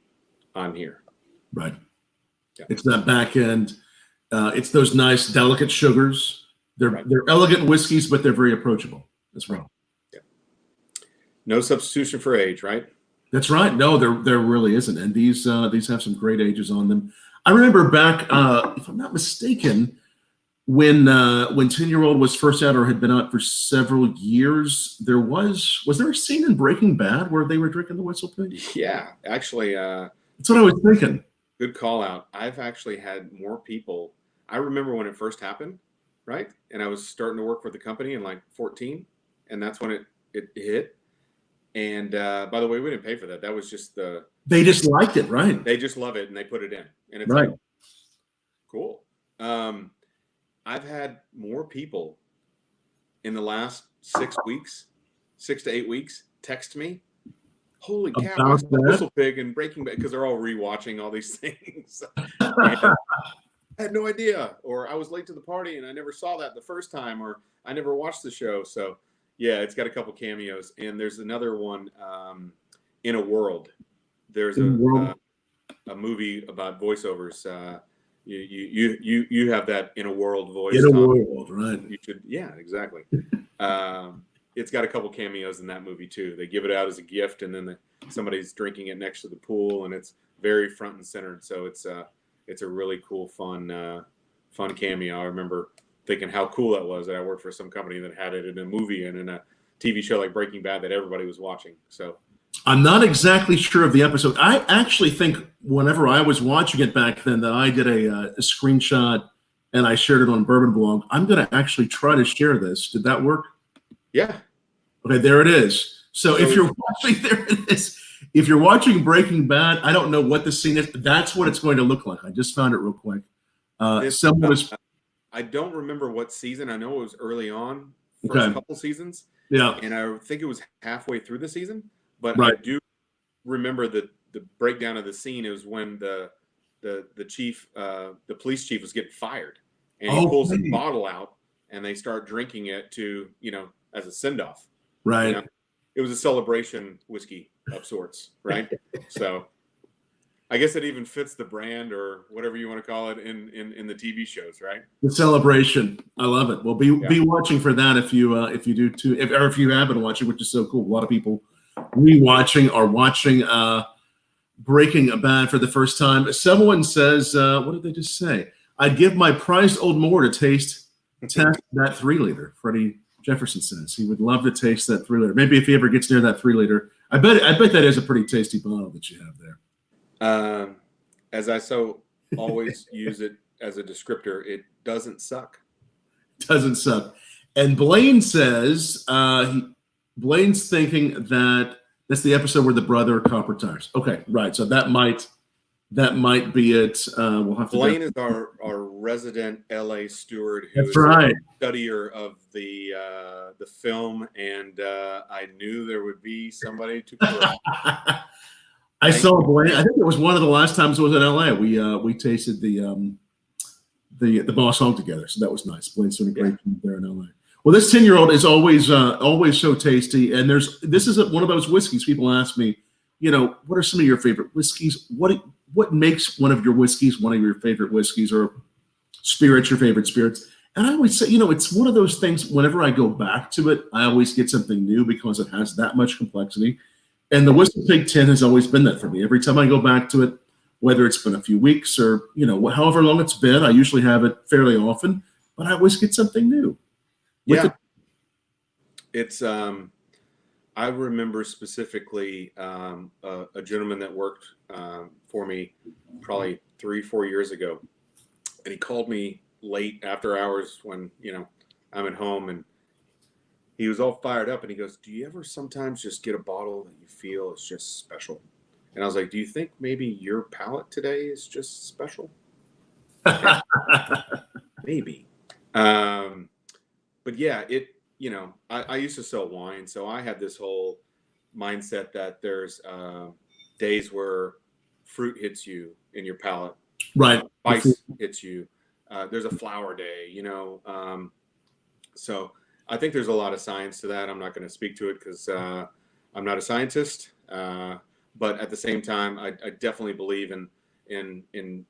I'm here. Right. Yeah. It's that back end. It's those nice, delicate sugars. They're elegant whiskeys, but they're very approachable as well. Yeah. No substitution for age, right? That's right. No, there really isn't. And these have some great ages on them. I remember back, if I'm not mistaken, when 10-year-old was first out, or had been out for several years, was there a scene in Breaking Bad where they were drinking the WhistlePig? Yeah, actually, That's what I was thinking. good call out. I've actually had more people. I remember when it first happened, right? And I was starting to work for the company in like 14, and that's when it hit. And by the way, we didn't pay for that. That was just They just liked it, right? They just love it and they put it in, and it's Right. like, cool. I've had more people in the last 6 to 8 weeks, text me, holy cow, About that? WhistlePig and Breaking Bad, because they're all rewatching all these things. And I had no idea, or I was late to the party and I never saw that the first time, or I never watched the show. So yeah, it's got a couple cameos, and there's another one, In a World. There's a movie about voiceovers. You have that In a World voice. In a Tom. World, right? You should, yeah, exactly. It's got a couple cameos in that movie too. They give it out as a gift, and then somebody's drinking it next to the pool, and it's very front and centered. So it's a really cool, fun cameo. I remember thinking how cool that was, that I worked for some company that had it in a movie and in a TV show like Breaking Bad that everybody was watching. So I'm not exactly sure of the episode. I actually think whenever I was watching it back then, that I did a screenshot and I shared it on BourbonBlog. I'm going to actually try to share this. Did that work? yeah. Okay, there it is. So if you're watching, there it is. If you're watching Breaking Bad, I don't know what the scene is. That's what it's going to look like. I just found it real quick. Someone was. I don't remember what season. I know it was early on, first couple seasons. Yeah. And I think it was halfway through the season. But Right. I do remember the breakdown of the scene. It was when the chief, the police chief, was getting fired, and he pulls a bottle out, and they start drinking it to, as a send off. Right. It was a celebration whiskey of sorts, right? So I guess it even fits the brand, or whatever you want to call it, in the TV shows, right? The celebration. I love it. Well, be watching for that if you do too, or if you have been watching, which is so cool. A lot of people rewatching or watching Breaking Bad for the first time. Someone says, what did they just say? I'd give my prized old Moore to test that 3-liter. Freddie Jefferson says he would love to taste that 3-liter. Maybe if he ever gets near that 3-liter. I bet that is a pretty tasty bottle that you have there. As I so always use it as a descriptor, it doesn't suck. Doesn't suck. And Blaine says, Blaine's thinking that that's the episode where the brother copper tires. Okay, right. So that might be it. We'll have to. Blaine is our resident LA steward who That's is right. a studier of the film, and I knew there would be somebody to correct. I saw Blaine. I think it was one of the last times it was in LA. We tasted the Boss Hogg together, so that was nice. Blaine's doing a great job there in LA. Well, this 10-year-old is always so tasty, and this is one of those whiskeys. People ask me, what are some of your favorite whiskeys? What makes one of your whiskeys one of your favorite whiskeys, or spirits your favorite spirits? And I always say, it's one of those things. Whenever I go back to it, I always get something new because it has that much complexity. And the WhistlePig 10 has always been that for me. Every time I go back to it, whether it's been a few weeks or however long it's been, I usually have it fairly often, but I always get something new. It's I remember specifically a gentleman that worked for me probably 3-4 years ago, and he called me late after hours when I'm at home, and he was all fired up, and he goes, "Do you ever sometimes just get a bottle that you feel is just special?" And I was like, "Do you think maybe your palate today is just special?" Maybe. But yeah, I used to sell wine, so I had this whole mindset that there's days where fruit hits you in your palate, right? Spice hits you. There's a flower day, so I think there's a lot of science to that. I'm not going to speak to it because I'm not a scientist, but at the same time, I definitely believe in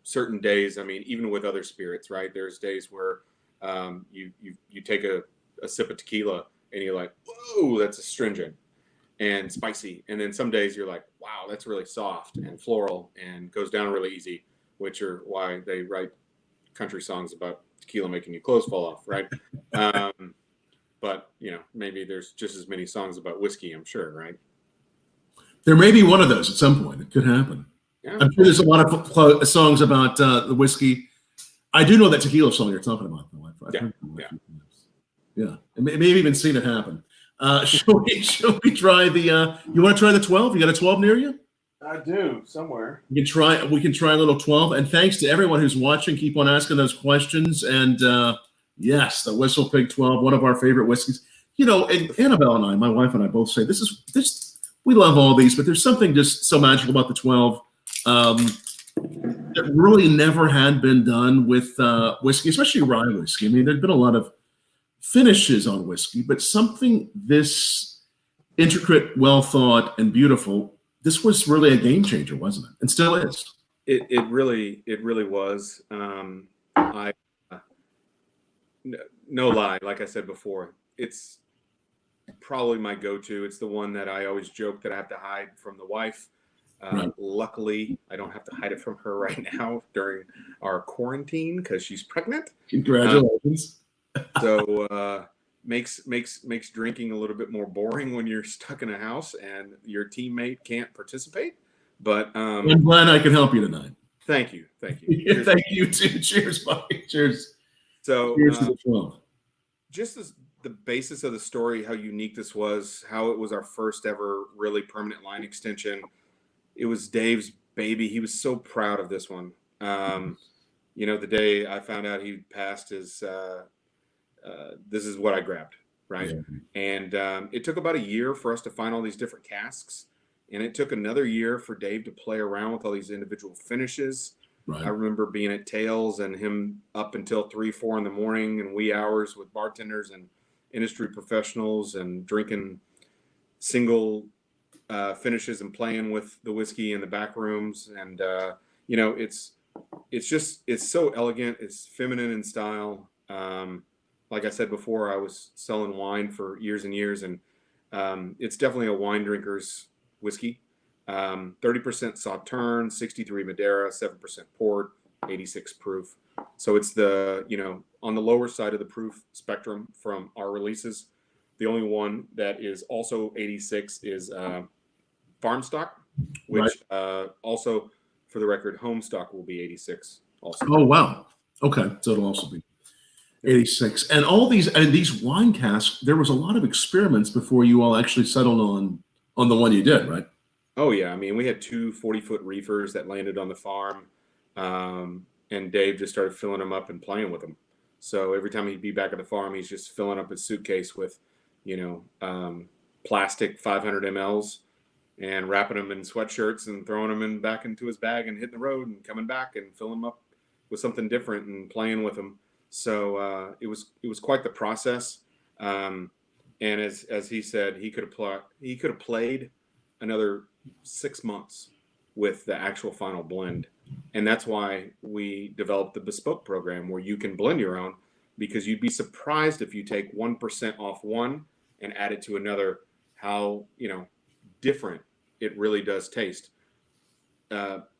certain days. I mean, even with other spirits, right? There's days where you take a sip of tequila and you're like, whoa, that's astringent and spicy. And then some days you're like, wow, that's really soft and floral and goes down really easy, which are why they write country songs about tequila making your clothes fall off, right? But maybe there's just as many songs about whiskey, I'm sure, right? There may be one of those at some point. It could happen. Yeah. I'm sure there's a lot of songs about the whiskey. I do know that tequila song you're talking about, though. Yeah. Maybe even seen it happen. Shall we try the? You want to try the 12? You got a 12 near you? I do, somewhere. We can try a little 12. And thanks to everyone who's watching. Keep on asking those questions. And yes, the WhistlePig 12, one of our favorite whiskeys. And Annabelle and I, my wife and I, both say this. We love all these, but there's something just so magical about the 12 that really never had been done with whiskey, especially rye whiskey. I mean, there'd been a lot of finishes on whiskey, but something this intricate, well thought, and beautiful. This was really a game changer, wasn't it? And still is. It really was. No lie, like I said before, it's probably my go-to. It's the one that I always joke that I have to hide from the wife. Right. Luckily, I don't have to hide it from her right now during our quarantine because she's pregnant. Congratulations. So makes drinking a little bit more boring when you're stuck in a house and your teammate can't participate. But I'm glad I can help you tonight. Thank you. Thank you too. Cheers, buddy. Cheers. So cheers to the 12. Just the basis of the story, how unique this was, how it was our first ever really permanent line extension. It was Dave's baby. He was so proud of this one. The day I found out he passed his, this is what I grabbed, right? Yeah. And it took about a year for us to find all these different casks. And it took another year for Dave to play around with all these individual finishes. Right. I remember being at Tails and him up until 3-4 in the morning and wee hours with bartenders and industry professionals and drinking single finishes and playing with the whiskey in the back rooms. And, it's so elegant. It's feminine in style. Like I said before, I was selling wine for years and years, and it's definitely a wine drinker's whiskey. 30% Sauterne, 63 Madeira, 7% port, 86 proof. So it's on the lower side of the proof spectrum from our releases. The only one that is also 86 is Farm Stock, which also for the record, HomeStock will be 86 also. Oh, wow. Okay. So it'll also be 86. And these wine casks, there was a lot of experiments before you all actually settled on the one you did, right? Oh yeah, I mean, we had two 40-foot reefers that landed on the farm, and Dave just started filling them up and playing with them. So every time he'd be back at the farm, he's just filling up his suitcase with, plastic 500 mLs and wrapping them in sweatshirts and throwing them back into his bag and hitting the road and coming back and filling them up with something different and playing with them. So it was quite the process. And as he said, he could have played another 6 months with the actual final blend. And that's why we developed the bespoke program where you can blend your own, because you'd be surprised if you take 1% off one and add it to another, how, different it really does taste.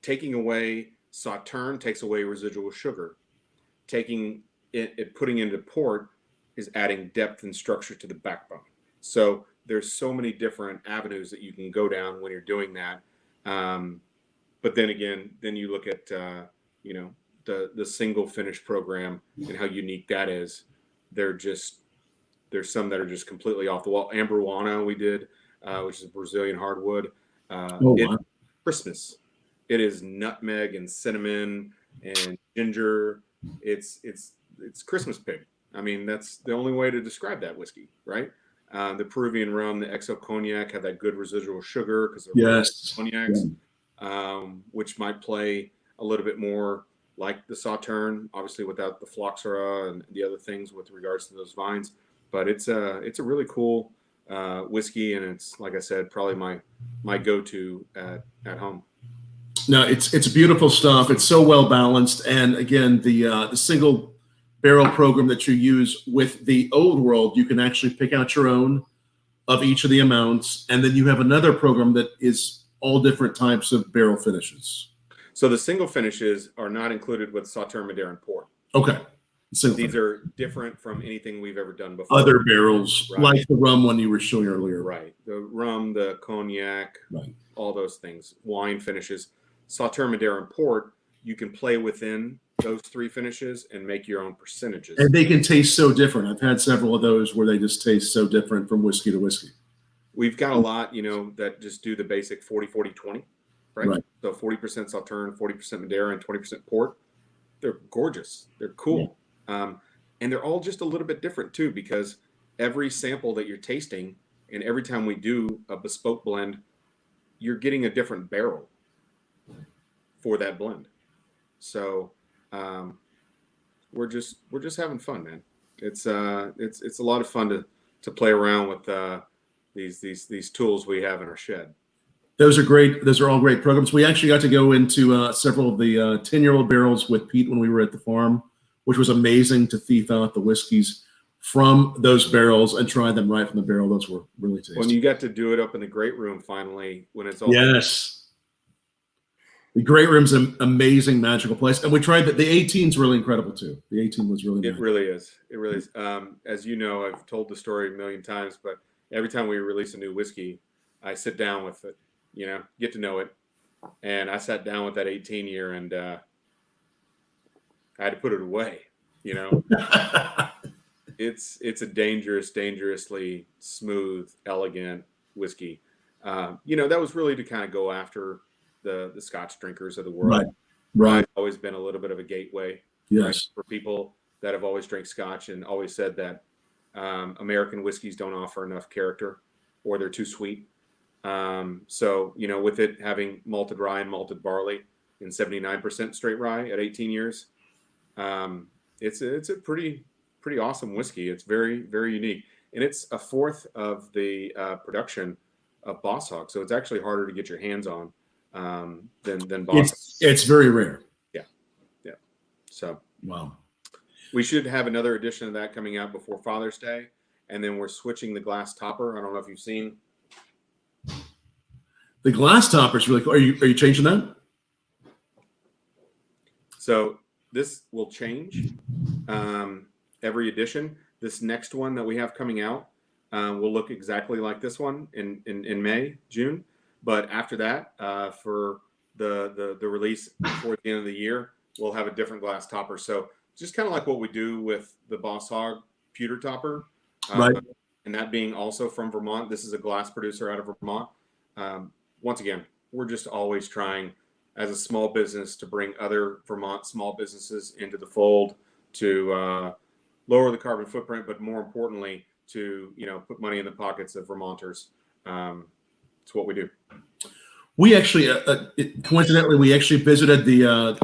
Taking away Sauterne takes away residual sugar. Taking it putting into port is adding depth and structure to the backbone. So there's so many different avenues that you can go down when you're doing that. But then again, you look at the single finish program and how unique that is. There's some that are just completely off the wall. Ambruana we did, which is a Brazilian hardwood. Wow. Christmas. It is nutmeg and cinnamon and ginger. It's Christmas pig. I mean, that's the only way to describe that whiskey, right? The Peruvian rum, the XO cognac, have that good residual sugar because they're cognacs, which might play a little bit more like the Sauterne, obviously without the phylloxera and the other things with regards to those vines. But it's a really cool whiskey, and it's, like I said, probably my go-to at home. No, it's beautiful stuff. It's so well balanced, and again, the single barrel program that you use with the Old World, you can actually pick out your own of each of the amounts, and then you have another program that is all different types of barrel finishes. So the single finishes are not included with Sauterne, Madeira, and Port. Okay. These are different from anything we've ever done before. Other barrels, right, like the rum one you were showing earlier. Right. The rum, the cognac, right, all those things, wine finishes. Sauterne, Madeira, and Port, you can play within those three finishes and make your own percentages. And they can taste so different. I've had several of those where they just taste so different from whiskey to whiskey. We've got a lot, that just do the basic 40-40-20, right? So 40% Sauterne, 40% Madeira, and 20% Port. They're gorgeous. They're cool. Yeah. And they're all just a little bit different too, because every sample that you're tasting and every time we do a bespoke blend, you're getting a different barrel for that blend. So we're just having fun, man. It's a lot of fun to play around with these tools we have in our shed. Those are great. Those are all great programs. We actually got to go into several of the 10-year-old barrels with Pete when we were at the farm, which was amazing to thief out the whiskeys from those barrels and try them right from the barrel. Those were really tasty. When you got to do it up in the great room finally, when it's all the great room's an amazing, magical place. And we tried that. The 18's really incredible too. The 18 was really magical. It really is. It really is. As you know, I've told the story a million times, but every time we release a new whiskey, I sit down with it, get to know it. And I sat down with that 18-year and I had to put it away, It's a dangerously smooth, elegant whiskey. That was really to kind of go after the Scotch drinkers of the world. Right. I've always been a little bit of a gateway. Yes. Right, for people that have always drank Scotch and always said that American whiskeys don't offer enough character or they're too sweet. So, with it having malted rye and malted barley and 79% straight rye at 18 years, it's a pretty awesome whiskey. It's very, very unique. And it's a fourth of the production of Boss Hogg. So it's actually harder to get your hands on than Boss. It's very rare. Yeah. So wow. We should have another edition of that coming out before Father's Day. And then we're switching the glass topper. I don't know if you've seen. The glass topper is really cool. Are you changing that? So this will change every edition. This next one that we have coming out will look exactly like this one in May, June. But after that, for the release before the end of the year, we'll have a different glass topper. So just kind of like what we do with the Boss Hogg pewter topper, Right. and that being also from Vermont. This is a glass producer out of Vermont. Once again, we're just always trying as a small business to bring other Vermont small businesses into the fold to lower the carbon footprint, but more importantly, to put money in the pockets of Vermonters. It's what we do. We actually, coincidentally, we actually visited the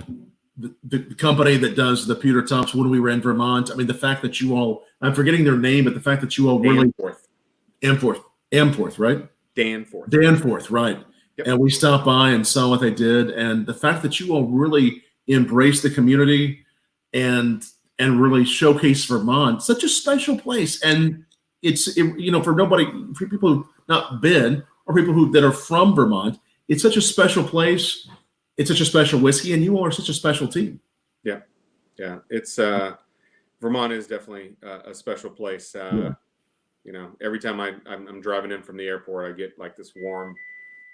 company that does the pewter tops when we were in Vermont. I mean, the fact that you all, I'm forgetting their name, but the fact that you all really Amforth, right? Danforth, right. Yep. And we stopped by and saw what they did, and the fact that you all really embraced the community and really showcase Vermont, such a special place. And it's for people who've not been, or people that are from Vermont, it's such a special place. It's such a special whiskey, and you all are such a special team. Yeah. It's Vermont is definitely a special place. Every time I'm driving in from the airport, I get like this warm,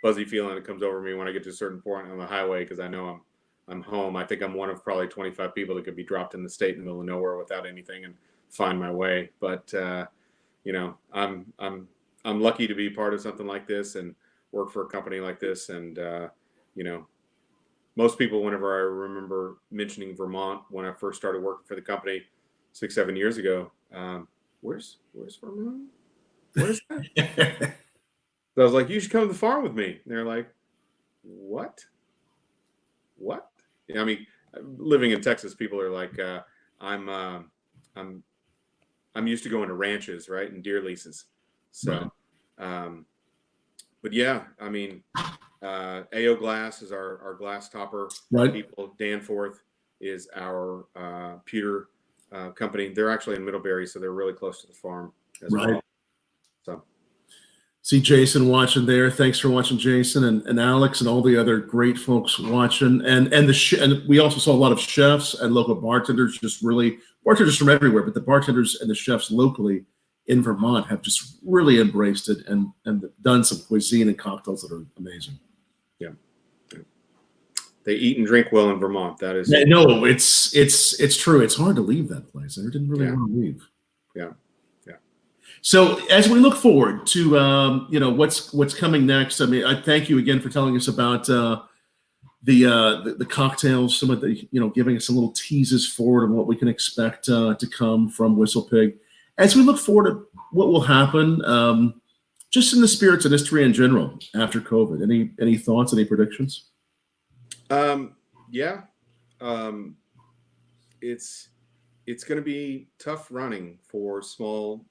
fuzzy feeling that comes over me when I get to a certain point on the highway, because I know I'm home. I think I'm one of probably 25 people that could be dropped in the state in the middle of nowhere without anything and find my way. But I'm lucky to be part of something like this and work for a company like this. And most people, whenever I remember mentioning Vermont when I first started working for the company 6-7 years ago, where's Vermont? Where's that? So I was like, you should come to the farm with me. And they're like, what? I mean, living in Texas, people are like, I'm used to going to ranches, right, and deer leases. So, right. But yeah, I mean, AO Glass is our glass topper. Right. People. Danforth is our pewter company. They're actually in Middlebury, so they're really close to the farm as well. So. See Jason watching there. Thanks for watching, Jason, and Alex and all the other great folks watching. And we also saw a lot of chefs and local bartenders, bartenders from everywhere, but the bartenders and the chefs locally in Vermont have just really embraced it and done some cuisine and cocktails that are amazing. Yeah. They eat and drink well in Vermont. That is. Yeah, no, it's true. It's hard to leave that place. I didn't really want to leave. Yeah. So as we look forward to what's coming next, I mean, I thank you again for telling us about the cocktails, some of the giving us some little teases forward on what we can expect to come from WhistlePig. As we look forward to what will happen, just in the spirits industry in general after COVID, any thoughts, any predictions? Yeah, it's going to be tough running for small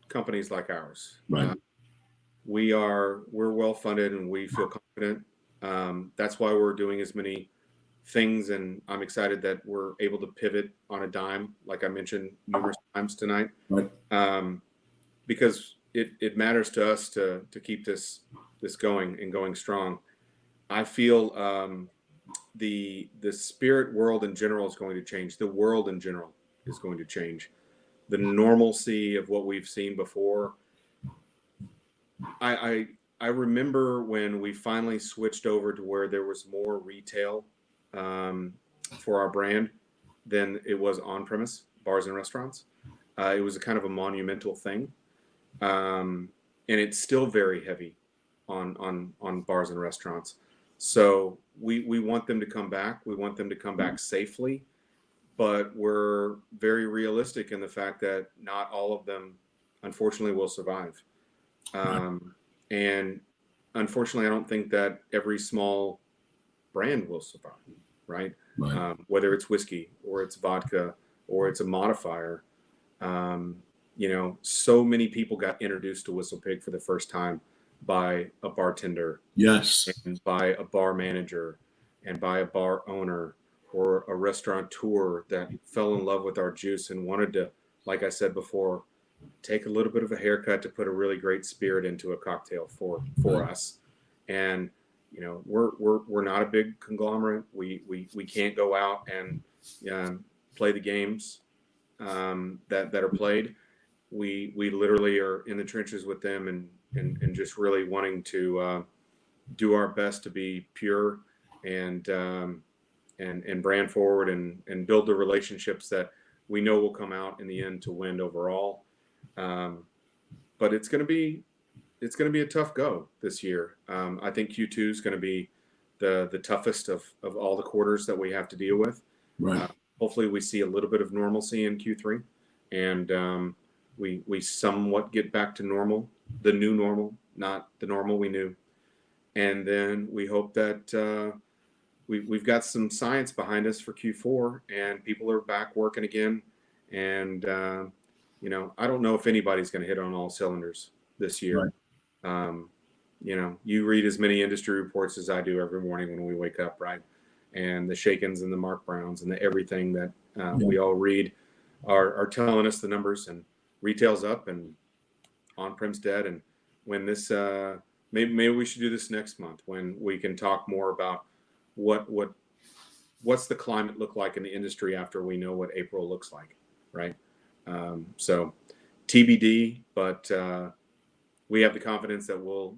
companies like ours. Right. We're well funded and we feel confident. That's why we're doing as many things, and I'm excited that we're able to pivot on a dime, like I mentioned numerous times tonight. Right. Because it matters to us to keep this going and going strong. I feel the spirit world in general is going to change. The world in general is going to change. The normalcy of what we've seen before. I remember when we finally switched over to where there was more retail for our brand than it was on-premise bars and restaurants. It was a kind of a monumental thing, and it's still very heavy on bars and restaurants. So we want them to come back. We want them to come back safely. But we're very realistic in the fact that not all of them, unfortunately, will survive. And unfortunately, I don't think that every small brand will survive, right? Whether it's whiskey or it's vodka or it's a modifier. So many people got introduced to WhistlePig for the first time by a bartender. Yes. And by a bar manager and by a bar owner, or a restaurateur that fell in love with our juice and wanted to, like I said before, take a little bit of a haircut to put a really great spirit into a cocktail for us. And we're not a big conglomerate. We can't go out and play the games that are played. We literally are in the trenches with them and just really wanting to do our best to be pure and brand forward and build the relationships that we know will come out in the end to win overall. But it's going to be a tough go this year. I think Q2 is going to be the toughest of all the quarters that we have to deal with. Right. Hopefully we see a little bit of normalcy in Q3, and we somewhat get back to normal, the new normal, not the normal we knew. And then we hope that we've got some science behind us for Q4, and people are back working again. And I don't know if anybody's going to hit on all cylinders this year. Right. You read as many industry reports as I do every morning when we wake up, right? And the Shakens and the Mark Browns and the everything that we all read are telling us the numbers, and retail's up and on-prem's dead. And when this, maybe we should do this next month when we can talk more about what's the climate look like in the industry after we know what April looks like, right? So TBD, but we have the confidence that we'll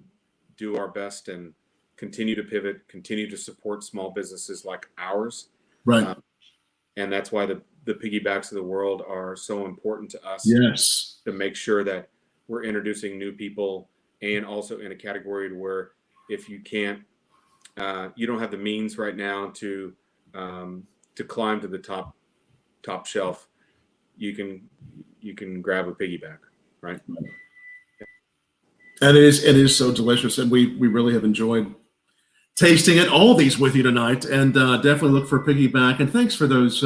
do our best and continue to pivot, continue to support small businesses like ours. Right. And that's why the piggybacks of the world are so important to us. Yes. To make sure that we're introducing new people, and also in a category where if you can't, you don't have the means right now to climb to the top shelf, you can grab a piggyback, right? And it is so delicious, and we really have enjoyed tasting it, all these with you tonight, and definitely look for piggyback. And thanks for those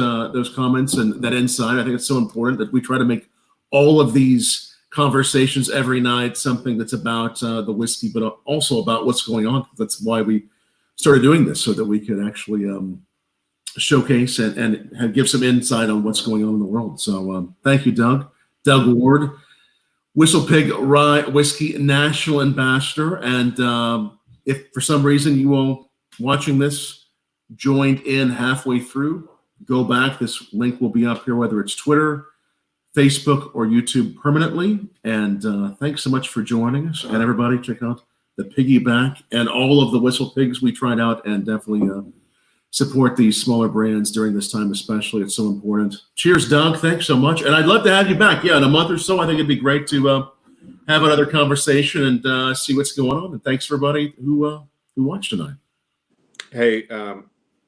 comments and that insight. I think it's so important that we try to make all of these conversations every night something that's about the whiskey, but also about what's going on. That's why we started doing this, so that we could actually showcase and give some insight on what's going on in the world. So thank you, Doug. Doug Ward, WhistlePig Rye Whiskey National Ambassador. And if for some reason you all watching this joined in halfway through, go back. This link will be up here, whether it's Twitter, Facebook, or YouTube permanently. And thanks so much for joining us. And everybody, check out the Piggyback and all of the WhistlePigs we tried out, and definitely support these smaller brands during this time especially. It's so important. Cheers, Doug. Thanks so much. And I'd love to have you back. Yeah, in a month or so, I think it'd be great to have another conversation and see what's going on. And thanks for everybody who watched tonight. Hey,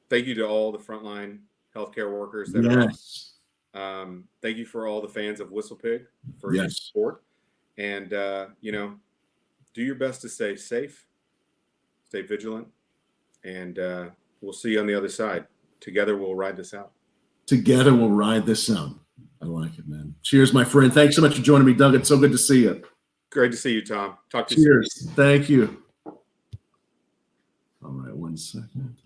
thank you to all the frontline healthcare workers that are. Thank you for all the fans of WhistlePig for your support. And, do your best to stay safe, stay vigilant, and we'll see you on the other side. Together, we'll ride this out. Together, we'll ride this out. I like it, man. Cheers, my friend. Thanks so much for joining me, Doug. It's so good to see you. Great to see you, Tom. Talk to you soon. Cheers. Thank you. All right, 1 second.